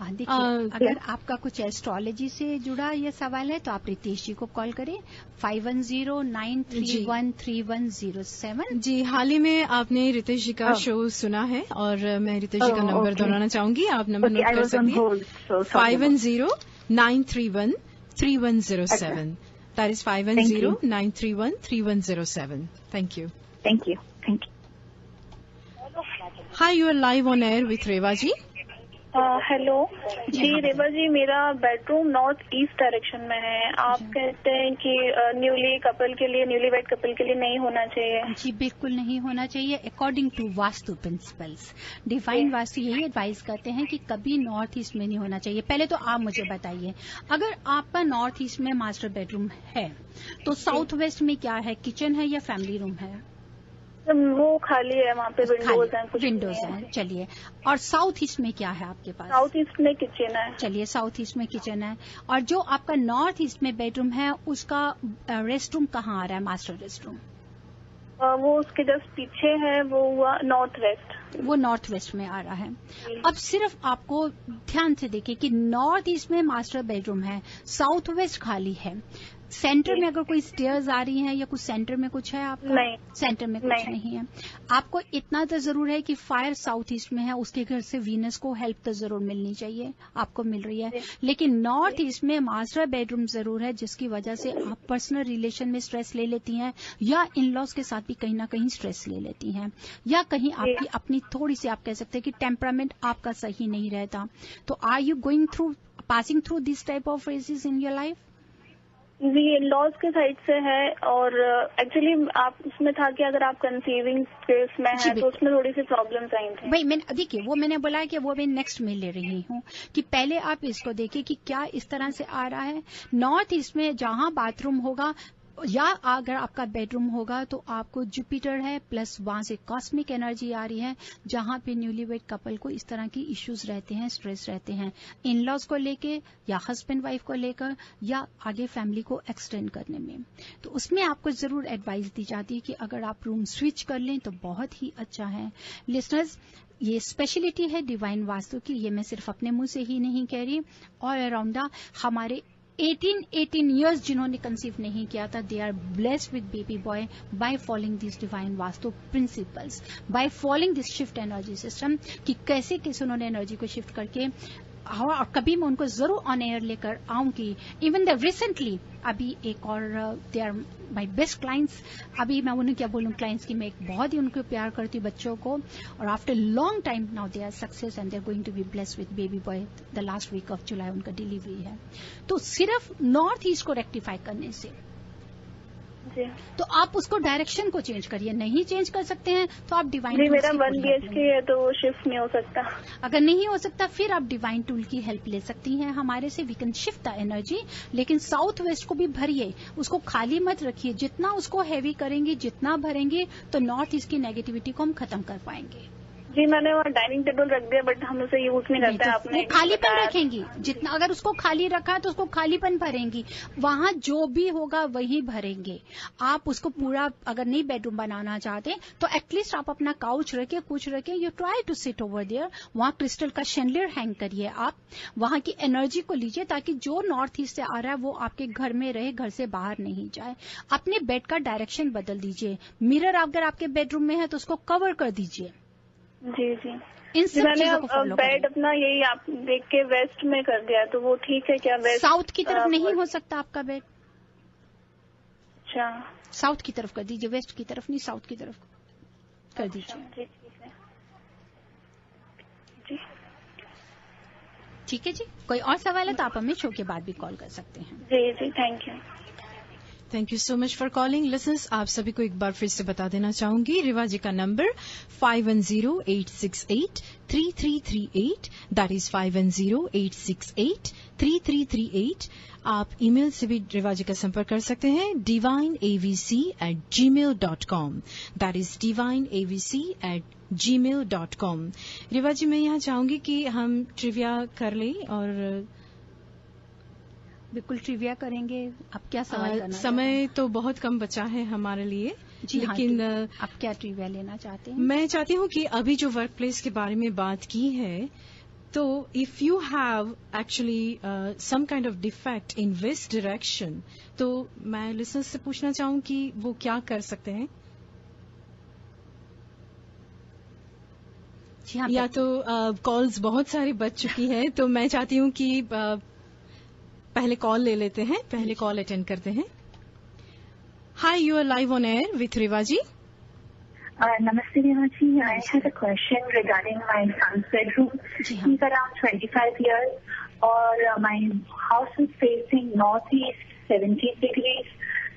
देखिए, अगर आपका कुछ एस्ट्रोलॉजी से जुड़ा ये सवाल है तो आप रितेश जी को कॉल करें 5109313107। जी, हाल ही में आपने रितेश जी का शो सुना है और मैं रितेश जी का नंबर दोहराना चाहूंगी, आप नंबर नोट कर सकती हैं 5109313107। That is 5109313107। Thank you. Thank you. Hi, you are live on air with Reva ji. Hello जी रेवा जी, मेरा बेडरूम नॉर्थ ईस्ट डायरेक्शन में है। आप कहते हैं कि न्यूली वेड कपल के लिए नहीं होना चाहिए। जी बिल्कुल नहीं होना चाहिए, according to vastu principles. Divine Vastu यही एडवाइस करते हैं कि कभी नॉर्थ ईस्ट में नहीं होना चाहिए। पहले तो आप मुझे बताइए, अगर आपका नॉर्थ ईस्ट में मास्टर बेडरूम है तो साउथ वेस्ट में क्या है, किचन है या फैमिली रूम है? वो खाली है, वहाँ पे विंडोज हैं, कुछ विंडोज हैं। चलिए, और साउथ ईस्ट में क्या है आपके पास? साउथ ईस्ट में किचन है। चलिए, साउथ ईस्ट में किचन है। और जो आपका नॉर्थ ईस्ट में बेडरूम है उसका रेस्ट रूम कहाँ आ रहा है, मास्टर रेस्ट रूम? वो उसके जस्ट पीछे है, वो हुआ नॉर्थ वेस्ट। वो नॉर्थ वेस्ट में आ रहा है। अब सिर्फ आपको ध्यान से देखिए कि नॉर्थ ईस्ट में मास्टर बेडरूम है, साउथ वेस्ट खाली है, सेंटर में अगर कोई स्टेयर्स आ रही हैं या कुछ सेंटर में कुछ है आपका? नहीं, सेंटर में कुछ नहीं है। आपको इतना तो जरूर है कि फायर साउथ ईस्ट में है, उसके घर से वीनस को हेल्प तो जरूर मिलनी चाहिए, आपको मिल रही है। लेकिन नॉर्थ ईस्ट में मास्टर बेडरूम जरूर है, जिसकी वजह से आप पर्सनल रिलेशन में स्ट्रेस ले लेती हैं या इन लॉज के साथ भी कहीं ना कहीं स्ट्रेस ले लेती हैं, या कहीं आपकी अपनी थोड़ी सी आप कह सकते हैं कि टेम्परामेंट आपका सही नहीं रहता। तो are you passing through this type of phases in your life? जी, लॉज के साइड से है, और एक्चुअली आप उसमें था कि अगर आप कंसीविंग स्पेस में है तो उसमें थोड़ी सी प्रॉब्लम्स आई थी। भाई मैंने देखिए, वो मैंने बोला है कि वो मैं नेक्स्ट में ले रही हूँ कि पहले आप इसको देखिए कि क्या इस तरह से आ रहा है। नॉर्थ ईस्ट में जहां बाथरूम होगा या अगर आपका बेडरूम होगा तो आपको जुपिटर है प्लस वहां से कॉस्मिक एनर्जी आ रही है, जहां पे न्यूलीवेड कपल को इस तरह की इश्यूज रहते हैं, स्ट्रेस रहते हैं, इन लॉज को लेके या हस्बैंड वाइफ को लेकर या आगे फैमिली को एक्सटेंड करने में। तो उसमें आपको जरूर एडवाइस दी जाती है कि अगर आप रूम स्विच कर लें तो बहुत ही अच्छा है। लिसनर्स, ये स्पेशलिटी है डिवाइन वास्तु की, ये मैं सिर्फ अपने मुंह से ही नहीं कह रही, ऑल अराउंड हमारे 18 years जिन्होंने कंसीव नहीं किया था, they are blessed with baby boy by following this Divine Vastu principles, by following this shift energy system, कि कैसे कैसे उन्होंने एनर्जी को शिफ्ट करके, और कभी मैं उनको जरूर ऑन एयर लेकर आऊंगी। इवन द रिसेंटली अभी एक और they are my best clients, अभी मैं उन्हें क्या बोलूं क्लाइंट्स की, मैं एक बहुत ही उनको प्यार करती हूँ बच्चों को, और after long time now they are success and they are going to be blessed with baby boy. The last week of July उनका डिलीवरी है। तो सिर्फ नॉर्थ ईस्ट को रेक्टिफाई करने से तो आप उसको डायरेक्शन को चेंज करिए, नहीं चेंज कर सकते हैं तो आप डिवाइन जी, मेरा 1 BHK है तो वो शिफ्ट नहीं हो सकता। अगर नहीं हो सकता फिर आप डिवाइन टूल की हेल्प ले सकती हैं हमारे से, we can shift the energy. लेकिन साउथ वेस्ट को भी भरिए, उसको खाली मत रखिए। जितना उसको हैवी करेंगे, जितना भरेंगे, तो नॉर्थ ईस्ट की नेगेटिविटी को हम खत्म कर पाएंगे। जी, मैंने वहाँ डाइनिंग टेबल रख दिया बट हम उसे यूज नहीं करते। आपने खालीपन रखेंगी, जितना अगर उसको खाली रखा है तो उसको खालीपन भरेंगी, वहां जो भी होगा वही भरेंगे। आप उसको पूरा अगर नहीं बेडरूम बनाना चाहते तो एटलीस्ट आप अपना काउच रखे, कुछ रखे, you try to sit over there. वहां क्रिस्टल का शैंडलियर हैंग करिए, आप वहां की एनर्जी को लीजिए ताकि जो नॉर्थ ईस्ट से आ रहा है वो आपके घर में रहे, घर से बाहर नहीं जाए। अपने बेड का डायरेक्शन बदल दीजिए। मिरर अगर आपके बेडरूम में है तो उसको कवर कर दीजिए। जी जी, इन सब चीजों को मैंने बेड अपना यही आप देख के वेस्ट में कर दिया, तो वो ठीक है क्या? वेस्ट साउथ की तरफ नहीं हो सकता आपका बेड? अच्छा, साउथ की तरफ कर दीजिए, वेस्ट की तरफ नहीं, साउथ की तरफ कर दीजिए। जी ठीक है जी। ठीक है जी, कोई और सवाल है तो आप हमें शो के बाद भी कॉल कर सकते हैं। जी जी, thank you. Thank you so much for calling. Listeners, आप सभी को एक बार फिर से बता देना चाहूंगी, रिवा जी का नंबर 5108683338, दैट इज 5108683338। आप ईमेल से भी रिवा जी का संपर्क कर सकते हैं, divineavc@gmail.com, that is divineavc@gmail.com। Riva जी, मैं यहाँ चाहूंगी कि हम ट्रिविया कर लें, और बिल्कुल ट्रिविया करेंगे। आप क्या सवाल करना समय तो बहुत कम बचा है हमारे लिए, जी, लेकिन आप क्या ट्रिविया लेना चाहते हैं? मैं चाहती हूँ कि अभी जो वर्क प्लेस के बारे में बात की है, तो if you have actually some kind of defect in west direction, तो मैं लिसनर्स से पूछना चाहूँ कि वो क्या कर सकते हैं। जी हाँ, या तो कॉल्स बहुत सारी बच चुकी है, तो मैं चाहती हूँ कि पहले कॉल ले लेते हैं, पहले कॉल अटेंड करते हैं। Hi, you are live on air with Riva ji. Namaste, Rivaji. I had a question regarding my son's bedroom. He's around 25 years, or my house is facing northeast 17 degrees,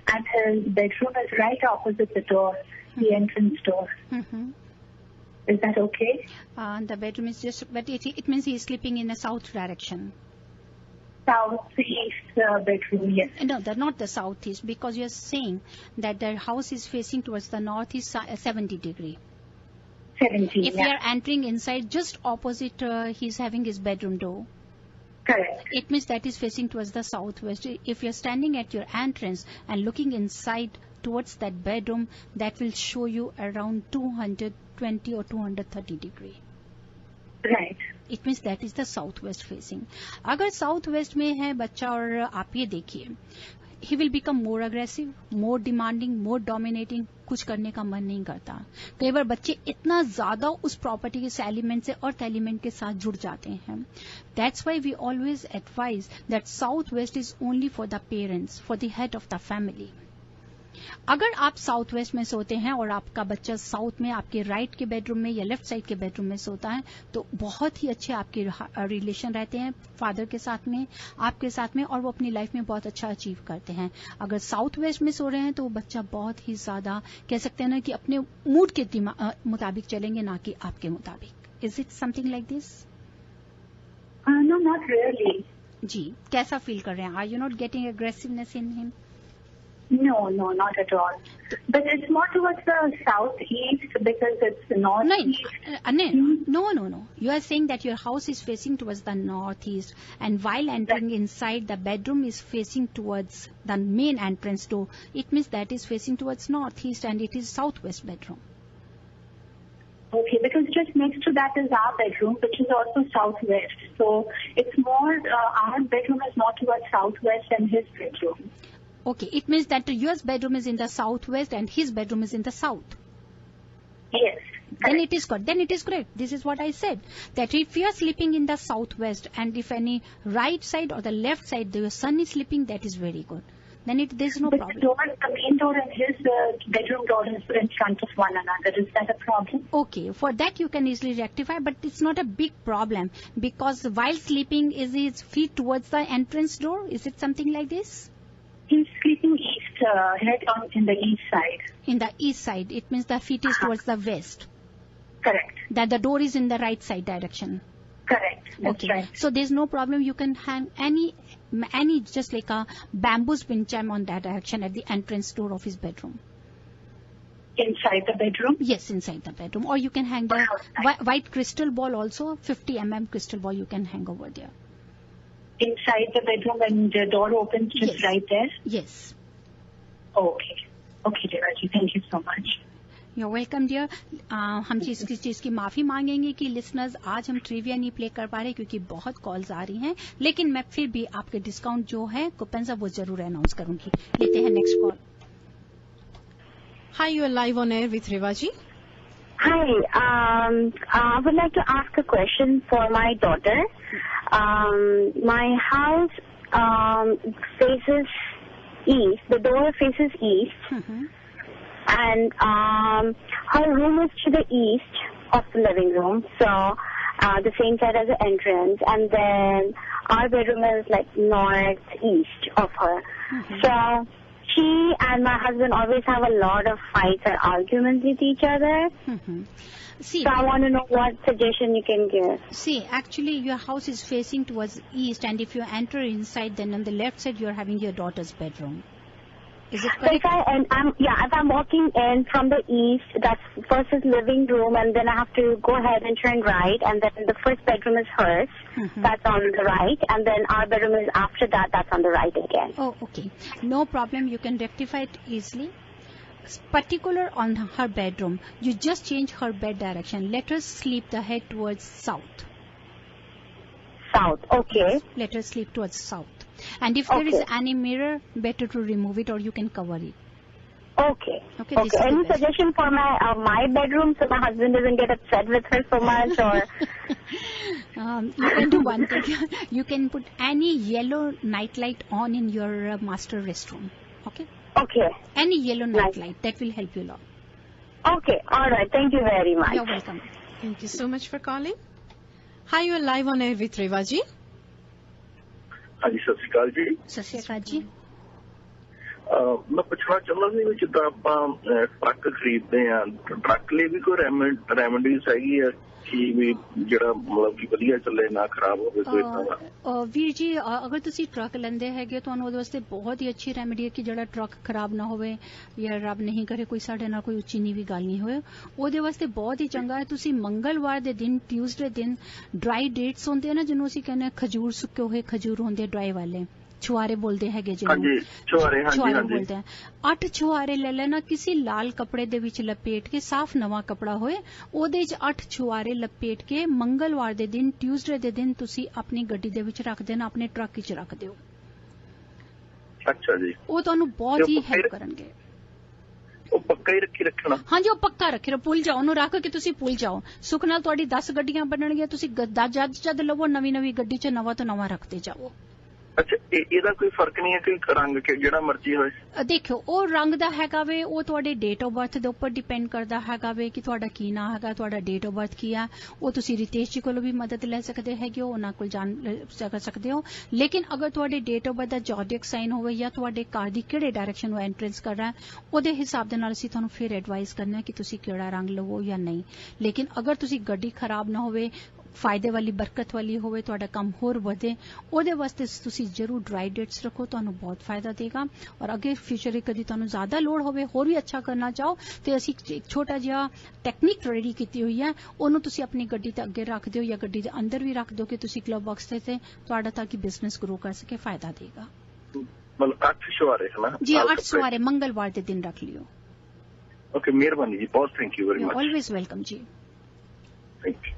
and his bedroom is right opposite the door, the entrance door. Is that okay? The bedroom is just, but it means he is sleeping in a south direction. Southeast bedroom, yes. No, not the southeast, because you are saying that their house is facing towards the northeast 70 degree. 70, If you are entering inside, just opposite, he's having his bedroom door. Correct. It means that is facing towards the southwest. If you're standing at your entrance and looking inside towards that bedroom, that will show you around 220 or 230 degree. Right. It means that is the southwest facing. अगर southwest में है बच्चा और आप ये देखिए, he will become more aggressive, more demanding, more dominating, कुछ करने का मन नहीं करता। कई बार बच्चे इतना ज्यादा उस प्रॉपर्टी के एलिमेंट से अर्थ एलिमेंट के साथ जुड़ जाते हैं। That's why we always advise that southwest is only for the parents, for the head of the family. अगर आप साउथ वेस्ट में सोते हैं और आपका बच्चा साउथ में आपके राइट के बेडरूम में या लेफ्ट साइड के बेडरूम में सोता है, तो बहुत ही अच्छे आपके रिलेशन रहते हैं फादर के साथ में, आपके साथ में, और वो अपनी लाइफ में बहुत अच्छा अचीव करते हैं। अगर साउथ वेस्ट में सो रहे हैं तो वो बच्चा बहुत ही ज्यादा कह सकते हैं ना कि अपने मूड के मुताबिक चलेंगे, ना कि आपके मुताबिक। Is it something like this? No, not really. जी, कैसा फील कर रहे हैं? Are you not getting aggressiveness in him? No, not at all. But it's more towards the southeast because it's northeast. No. You are saying that your house is facing towards the northeast, and while entering inside, the bedroom is facing towards the main entrance door. It means that is facing towards northeast, and it is southwest bedroom. Okay, because just next to that is our bedroom, which is also southwest. So it's more, our bedroom is more towards southwest than his bedroom. Okay, it means that your bedroom is in the southwest and his bedroom is in the south. Yes. Then it is good. Then it is correct. This is what I said. That if you are sleeping in the southwest, and if any right side or the left side, the sun is sleeping, that is very good. Then there is no problem. The main door and his bedroom door is in front of one another. Is that a problem? Okay, for that you can easily rectify, but it's not a big problem, because while sleeping, is his feet towards the entrance door? Is it something like this? He's sleeping east, head on in the east side. In the east side, it means the feet is towards the west. Correct. That the door is in the right side direction. Correct. That's right. So there's no problem. You can hang any just like a bamboo spin chime on that direction at the entrance door of his bedroom. Inside the bedroom? Yes, inside the bedroom. Or you can hang the white crystal ball also, 50 mm crystal ball you can hang over there. Inside the bedroom and the door opens just right there? Yes. Okay. Okay, Devaji. Thank you so much. You're welcome, dear. हम चीज की माफी मांगेंगे कि listeners आज हम trivia नहीं play कर पा रहे क्योंकि बहुत कॉल्स आ रही हैं, लेकिन मैं फिर भी आपके डिस्काउंट जो है कूपन वो जरूर अनाउंस करूंगी. लेते हैं next call. Hi, you are live on air with Revaji. Hi, I would like to ask a question for my daughter. My house faces east. The door faces east. Mm-hmm. And her room is to the east of the living room, so the same side as the entrance, and then our bedroom is like northeast of her. Mm-hmm. So she and my husband always have a lot of fights or arguments with each other. Mm-hmm. See, so I want to know what suggestion you can give. See, actually your house is facing towards east, and if you enter inside, then on the left side you are having your daughter's bedroom. Is it correct? If I'm walking in from the east, that's first is living room, and then I have to go ahead and turn right, and then the first bedroom is hers. Mm-hmm. That's on the right, and then our bedroom is after that. That's on the right again. Oh, okay. No problem. You can rectify it easily. Particular on her bedroom, you just change her bed direction. Let her sleep the head towards south. South, okay. Yes, let her sleep towards south. And if there is any mirror, better to remove it, or you can cover it. Okay. Okay. Any suggestion for my bedroom so my husband doesn't get upset with her so much, or? You can do one thing. You can put any yellow nightlight on in your master restroom. Okay. Okay. Any yellow nightlight, that will help you a lot. Okay. All right. Thank you very much. You're welcome. Thank you so much for calling. Hi, you are live on air with Revaji. हाँ जी, सत श्री अकाल जी. सत श्री अकाल जी. मैं पुछना चाਹੁੰਦਾ ਸੀ ਵੀ ਜਿੱਦਾਂ ਆਪਾਂ truck ਖਰੀਦਦੇ ਆ, ਟਰੱਕ ਲਈ ਵੀ ਕੋਈ ਰੈਮਡੀਜ਼ ਹੈਗੀ ਆ ਕਿ ਵੀ ਜਿਹੜਾ ਮਤਲਬ ਕਿ ਵਧੀਆ ਚੱਲੇ, ਨਾ ਖਰਾਬ ਹੋਵੇ ਕੋਈ ਇਦਾਂ ਦਾ? ਵੀਰ ਜੀ, ਅਗਰ ਤੁਸੀਂ ਟਰੱਕ ਲੈਂਦੇ ਹੈਗੇ ਤੁਹਾਨੂੰ ਉਹਦੇ ਵਾਸਤੇ ਬਹੁਤ ਹੀ ਅੱਛੀ ਰੈਮੇਡੀ ਹੈ ਕਿ ਜਿਹੜਾ ਟਰੱਕ ਖਰਾਬ ਨਾ ਹੋਵੇ, ਜਾਂ ਰੱਬ ਨਹੀਂ ਕਰੇ ਕੋਈ ਸਾਡੇ ਨਾਲ ਕੋਈ ਉੱਚੀ ਨੀਵੀਂ ਗੱਲ ਨਹੀਂ ਹੋਏ, ਉਹਦੇ ਵਾਸਤੇ ਬਹੁਤ ਹੀ ਚੰਗਾ ਹੈ. ਤੁਸੀਂ ਮੰਗਲਵਾਰ ਦੇ ਦਿਨ, ਟਿਊਜ਼ਡੇ ਦਿਨ ਡਰਾਈ ਡੇਟਸ ਹੁੰਦੇ ਆ ਨਾ, ਜਿਹਨੂੰ ਅਸੀਂ ਕਹਿੰਦੇ ਖਜੂਰ, ਸੁੱਕੇ ਹੋਏ ਖਜੂਰ ਹੁੰਦੇ ਡਰਾਈ ਵਾਲੇ, छुआरे बोलते हैगे जिन्होंने, छुआरे बोलते हैं. 8 छुआरे ले लेना, किसी लाल कपड़े दे विच लपेट के, साफ नवा कपड़ा होए, ओदे च 8 छुआरे लपेट के मंगलवार दे दिन, ट्यूसडे दे दिन तुसी अपनी गड्डी दे विच रख देना, अपने ट्रक विच रख दिओ. अच्छा जी. वो तुहानू बहुत ही हेल्प करनगे. पक्का ही रखना? हाँ जी, वो पक्का रखे. भुल जाओ ओनू, रख के तुसी भुल जाओ. सुख नाल तुहाडी 10 गड्डियां बनणगियां, तुसी जद लवो नवी गड्डी च नवा तो नवा रखते जाओ. अच्छा, ਇਹਦਾ ਕੋਈ ਫਰਕ ਨਹੀਂ ਹੈ ਕਿ ਰੰਗ ਕੇ ਜਿਹੜਾ ਮਰਜ਼ੀ ਹੋਏ? ਦੇਖੋ, ਉਹ ਰੰਗ ਦਾ ਹੈਗਾ ਵੇ, ਉਹ ਤੁਹਾਡੇ ਡੇਟ ਆਫ ਬਰਥ ਦੇ ਉੱਪਰ ਡਿਪੈਂਡ ਕਰਦਾ ਹੈਗਾ ਵੇ ਕਿ ਤੁਹਾਡਾ ਕੀ ਨਾਂ ਹੈਗਾ, ਤੁਹਾਡਾ ਡੇਟ ਆਫ ਬਰਥ ਕੀ ਆ. ਉਹ ਤੁਸੀਂ ਰਿਤੇਸ਼ ਜੀ ਕੋਲੋਂ ਵੀ ਮਦਦ ਲੈ ਸਕਦੇ ਹੈਗੇ ਹੋ, ਉਹਨਾਂ ਕੋਲ ਜਾਣ ਸਕਦੇ ਹੋ. ਲੇਕਿਨ ਅਗਰ ਤੁਹਾਡੇ ਡੇਟ ਆਫ ਬਰਥ ਦਾ ਜ਼ੋਡੀਅਕ ਸਾਈਨ ਹੋਵੇ ਜਾਂ ਤੁਹਾਡੇ ਕਾਰ ਦੀ ਕਿਹੜੇ ਡਾਇਰੈਕਸ਼ਨ ਨੂੰ ਐਂਟਰੈਂਸ ਕਰ ਰਿਹਾ, ਉਹਦੇ ਹਿਸਾਬ ਦੇ ਨਾਲ ਅਸੀਂ ਤੁਹਾਨੂੰ ਫਿਰ ਐਡਵਾਈਸ ਕਰਨਾ ਕਿ ਤੁਸੀਂ ਕਿਹੜਾ ਰੰਗ ਲਵੋ ਜਾਂ ਨਹੀਂ. ਲੇਕਿਨ ਅਗਰ ਤੁਸੀਂ ਗੱਡੀ ਖਰਾਬ ਨਾ ਹੋਵੇ, ਫਾਇਦੇ ਵਾਲੀ ਬਰਕਤ ਵਾਲੀ ਹੋਵੇ, ਤੁਹਾਡਾ ਕੰਮ ਹੋਰ ਵਧੇ, ਉਹਦੇ ਵਾਸਤੇ ਤੁਸੀਂ ਜ਼ਰੂਰ ਡਰਾਈ ਡੇਟਸ ਰੱਖੋ, ਤੁਹਾਨੂੰ ਬਹੁਤ ਫਾਇਦਾ ਦੇਗਾ। ਔਰ ਅੱਗੇ ਫਿਊਚਰ ਵਿੱਚ ਕਦੀ ਤੁਹਾਨੂੰ ਜ਼ਿਆਦਾ ਲੋੜ ਹੋਵੇ, ਹੋਰ ਵੀ ਅੱਛਾ ਕਰਨਾ ਚਾਹੋ, ਤੇ ਅਸੀਂ ਇੱਕ ਛੋਟਾ ਜਿਹਾ ਟੈਕਨੀਕ ਰੈਡੀ ਕੀਤੀ ਹੋਈ ਹੈ, ਉਹਨੂੰ ਤੁਸੀਂ ਆਪਣੀ ਗੱਡੀ ਤੇ ਅੱਗੇ ਰੱਖ ਦਿਓ ਜਾਂ ਗੱਡੀ ਦੇ ਅੰਦਰ ਵੀ ਰੱਖ ਦਿਓ ਕਿ ਤੁਸੀਂ ਗਲਵ ਬਾਕਸ ਤੇ ਤੁਹਾਡਾ ਤਾਂ ਕਿ ਬਿਜ਼ਨਸ ਗਰੋ ਕਰ ਸਕੇ, ਫਾਇਦਾ ਦੇਗਾ। ਮਤਲਬ 8 ਸਵਾਰੇ ਹੈ ਨਾ ਜੀ, 8 ਸਵਾਰੇ ਮੰਗਲਵਾਰ ਦੇ ਦਿਨ ਰੱਖ ਲਿਓ। ਓਕੇ, ਮਿਹਰਬਾਨੀ ਜੀ, ਬਹੁਤ thank you very much. Always welcome जी। थैंक यू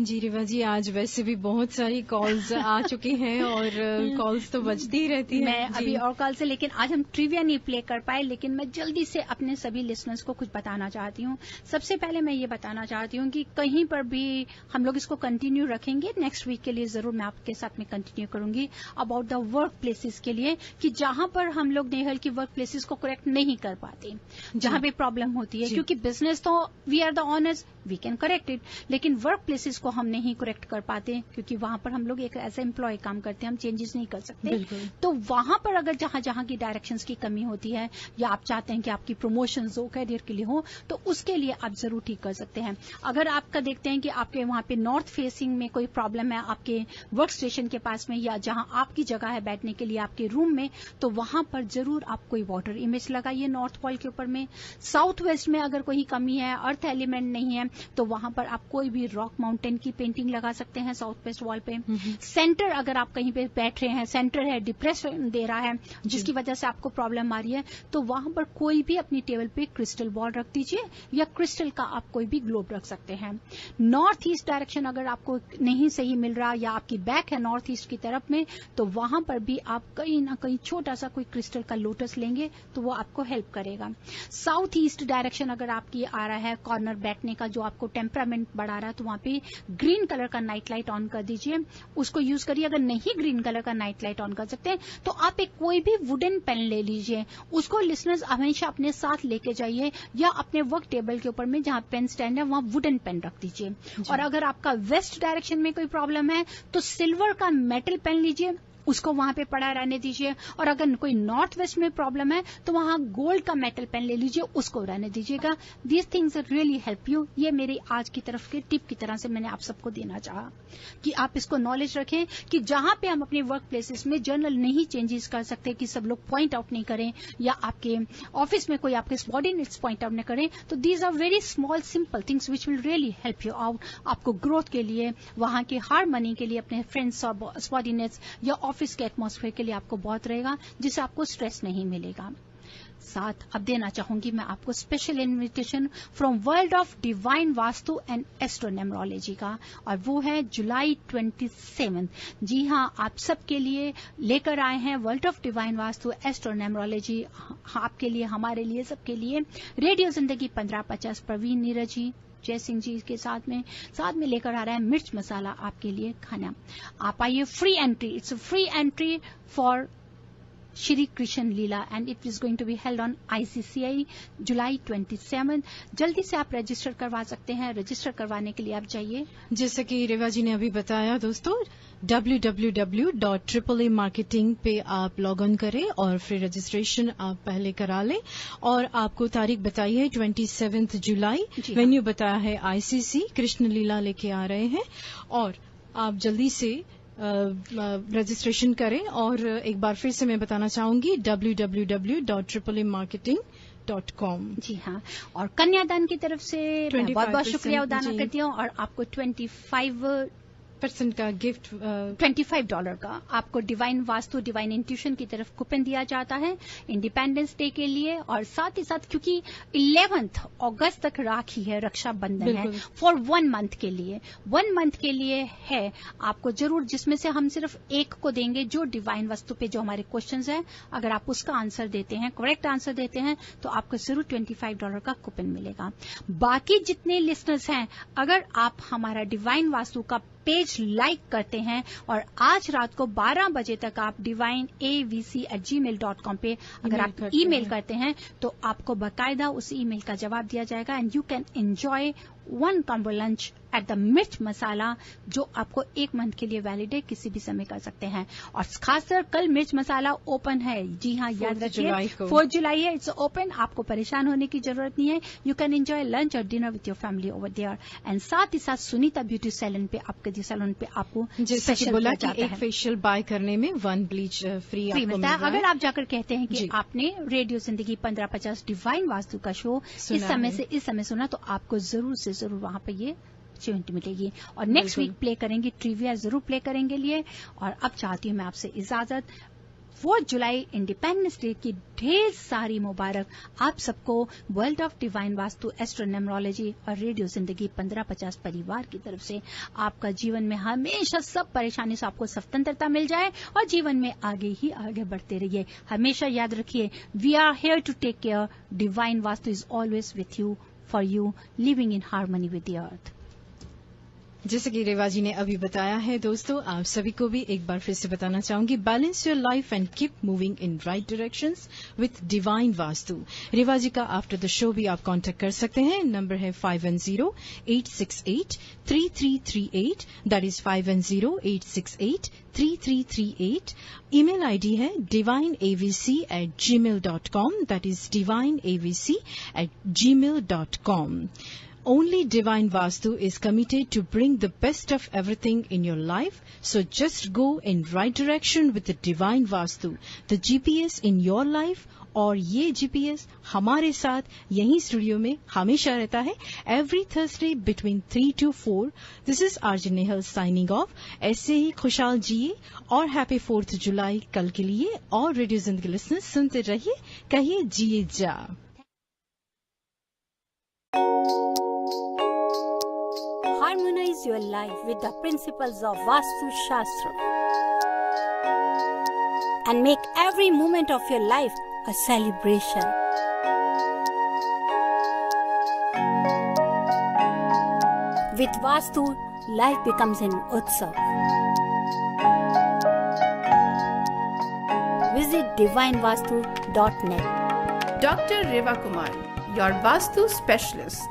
जी रिवा जी, आज वैसे भी बहुत सारी कॉल्स आ चुकी हैं और कॉल्स तो बजती ही रहती हैं। मैं अभी और कॉल से, लेकिन आज हम ट्रिविया नहीं प्ले कर पाए, लेकिन मैं जल्दी से अपने सभी लिसनर्स को कुछ बताना चाहती हूँ। सबसे पहले मैं ये बताना चाहती हूँ कि कहीं पर भी हम लोग इसको कंटिन्यू रखेंगे, नेक्स्ट वीक के लिए जरूर मैं आपके साथ में कंटिन्यू करूंगी अबाउट द वर्क प्लेसेस के लिए, कि जहां पर हम लोग नेहल की वर्क प्लेसेस को करेक्ट नहीं कर पाते, जहां पे प्रॉब्लम होती है, क्योंकि बिजनेस तो we are the owners, we can correct it, लेकिन वर्क प्लेसेस को हम नहीं करेक्ट कर पाते क्योंकि वहां पर हम लोग एक एज एम्प्लॉय काम करते हैं, हम चेंजेस नहीं कर सकते। तो वहां पर अगर जहां जहां की डायरेक्शंस की कमी होती है या आप चाहते हैं कि आपकी प्रमोशंस हो, कैरियर के लिए हो, तो उसके लिए आप जरूर ठीक कर सकते हैं। अगर आपका देखते हैं कि आपके वहां पे नॉर्थ फेसिंग में कोई प्रॉब्लम है आपके वर्क स्टेशन के पास में या जहां आपकी जगह है बैठने के लिए आपके रूम में, तो वहां पर जरूर आप कोई वाटर इमेज लगाइए नॉर्थ वॉल के ऊपर में। साउथ वेस्ट में अगर कोई कमी है, अर्थ एलिमेंट नहीं है, तो वहां पर आप कोई भी रॉक माउंटेन की पेंटिंग लगा सकते हैं साउथ वेस्ट वॉल पे। सेंटर अगर आप कहीं पे बैठ रहे हैं, सेंटर है डिप्रेस दे रहा है जिसकी वजह से आपको प्रॉब्लम आ रही है, तो वहां पर कोई भी अपनी टेबल पे क्रिस्टल बॉल रख दीजिए या क्रिस्टल का आप कोई भी ग्लोब रख सकते हैं। नॉर्थ ईस्ट डायरेक्शन अगर आपको नहीं सही मिल रहा या आपकी बैक है नॉर्थ ईस्ट की तरफ में, तो वहां पर भी आप कहीं ना कहीं छोटा सा कोई क्रिस्टल का लोटस लेंगे तो वो आपको हेल्प करेगा। साउथ ईस्ट डायरेक्शन अगर आपकी आ रहा है कॉर्नर बैठने का जो आपको टेम्परामेंट बढ़ा रहा है, तो वहां पे ग्रीन कलर का नाइट लाइट ऑन कर दीजिए, उसको यूज करिए। अगर नहीं ग्रीन कलर का नाइट लाइट ऑन कर सकते हैं तो आप एक कोई भी वुडन पेन ले लीजिए, उसको लिसनर्स हमेशा अपने साथ लेके जाइए या अपने वर्क टेबल के ऊपर में जहां पेन स्टैंड है वहां वुडन पेन रख दीजिए। और अगर आपका वेस्ट डायरेक्शन में कोई प्रॉब्लम है तो सिल्वर का मेटल पेन लीजिए, उसको वहां पे पड़ा रहने दीजिए। और अगर कोई नॉर्थ वेस्ट में प्रॉब्लम है तो वहां गोल्ड का मेटल पेन ले लीजिए, उसको रहने दीजिएगा। These things really help you. ये मेरी आज की तरफ के टिप की तरह से मैंने आप सबको देना चाहा कि आप इसको नॉलेज रखें कि जहां पे हम अपने वर्क प्लेसेस में जनरल नहीं चेंजेस कर सकते, कि सब लोग पॉइंट आउट नहीं करें या आपके ऑफिस में कोई आपके सबॉर्डिनेट्स पॉइंट आउट नहीं करें, तो these are very small simple things which will really help you out. आपको ग्रोथ के लिए, वहां के हार्मनी के लिए, अपने फ्रेंड्स और सबॉर्डिनेट्स या ऑफिस के एटमॉस्फेयर के लिए आपको बहुत रहेगा, जिससे आपको स्ट्रेस नहीं मिलेगा। साथ अब देना चाहूंगी मैं आपको special invitation from world of divine Vastu and astronumerology का, और वो है जुलाई 27। जी हां, आप सबके लिए लेकर आए हैं वर्ल्ड ऑफ डिवाइन वास्तु एस्ट्रोनमरोलॉजी, आपके लिए, हमारे लिए, सबके लिए। रेडियो जिंदगी 1550 प्रवीण नीरज जी, जय सिंह जी के साथ में लेकर आ रहा है मिर्च मसाला आपके लिए खाना। आप आइए, free entry, it's free entry for Shri Krishna Leela and it is going to be held on ICCI July 27। जल्दी से आप रजिस्टर करवा सकते हैं। रजिस्टर करवाने के लिए आप जाइए, जैसे कि रेवा जी ने अभी बताया दोस्तों, www.AAA-marketing पे आप लॉग ऑन करें और फिर रजिस्ट्रेशन आप पहले करा लें। और आपको तारीख बताई है 27 जुलाई, वेन्यू बताया है ICC, कृष्ण लीला लेके आ रहे हैं। और आप जल्दी से रजिस्ट्रेशन करें। और एक बार फिर से मैं बताना चाहूंगी www.AAA-marketing.com। जी हाँ, और कन्यादान की तरफ से बहुत बहुत शुक्रिया अदा करती हूँ। और आपको 25% का गिफ्ट, $25 का आपको डिवाइन वास्तु, डिवाइन इंट्यूशन की तरफ कूपन दिया जाता है इंडिपेंडेंस डे के लिए। और साथ ही साथ क्योंकि 11 अगस्त तक राखी है, रक्षाबंधन है, फॉर 1 मंथ के लिए, 1 मंथ के लिए है आपको जरूर, जिसमें से हम सिर्फ एक को देंगे जो डिवाइन वास्तु पे जो हमारे क्वेश्चंस हैं, अगर आप उसका आंसर देते हैं, करेक्ट आंसर देते हैं, तो आपको जरूर $25 का कूपन मिलेगा। बाकी जितने लिसनर्स हैं, अगर आप हमारा डिवाइन वास्तु का पेज लाइक करते हैं और आज रात को 12 बजे तक आप divineavc@gmail.com पे अगर आप ईमेल करते हैं तो आपको बाकायदा उस ईमेल का जवाब दिया जाएगा and you can enjoy 1 combo lunch at the मिर्च मसाला, जो आपको 1 मंथ के लिए वैलिड है, किसी भी समय कर सकते हैं। और खासकर कल मिर्च मसाला ओपन है, जी हाँ, याद रखिए 4 जुलाई है, इट्स ओपन। आपको परेशान होने की जरूरत नहीं है, यू कैन एंजॉय लंच और dinner with your family over there. And साथ ही साथ सुनीता ब्यूटी सैलून पे आपको स्पेशल बोला कि एक फेशियल बाय करने में 1 ब्लीच फ्री मिलता है। अगर आप जाकर कहते हैं कि आपने रेडियो जिंदगी 1550 डिवाइन वास्तु का शो इस समय से इस समय सुना, तो आपको जरूर से जरूर वहां पर ये अपॉर्चुनिटी मिलेगी। और नेक्स्ट वीक प्ले करेंगे, ट्रिविया जरूर प्ले करेंगे लिए। और अब चाहती हूं मैं आपसे इजाजत। 4 जुलाई इंडिपेंडेंस डे की ढेर सारी मुबारक आप सबको वर्ल्ड ऑफ डिवाइन वास्तु, एस्ट्रोनमरोलॉजी और रेडियो जिंदगी 1550 परिवार की तरफ से। आपका जीवन में हमेशा सब परेशानी से आपको स्वतंत्रता मिल जाए और जीवन में आगे ही आगे बढ़ते रहिए। हमेशा याद रखिए, we are here to take care, Divine Vastu is always with you, for you, living in harmony with the earth. जैसे कि रेवा जी ने अभी बताया है, दोस्तों आप सभी को भी एक बार फिर से बताना चाहूंगी, balance your life and keep moving in right directions with divine Vastu. Reva ji का आफ्टर द शो भी आप कांटेक्ट कर सकते हैं। नंबर है 5108683338, दैट इज 5108683338। ईमेल आईडी है divineavc@gmail.com, that is divineavc@gmail.com। Only Divine Vastu is committed to bring the best of everything in your life, so just go in right direction with the Divine Vastu, the GPS in your life। और ये GPS हमारे साथ यहीं studio में हमेशा रहता है, every Thursday between 3 to 4। This is RJ Nehal signing off. ऐसे ही खुशहाल जिए और हैप्पी 4th जुलाई कल के लिए। और रेडियो जिंदगी लिसनर्स सुनते रहिए, कहिए जिए जा। Harmonize your life with the principles of Vastu Shastra and make every moment of your life a celebration. With Vastu, life becomes an utsav. Visit divinevastu.net. Dr. Reva Kumar, your Vastu specialist.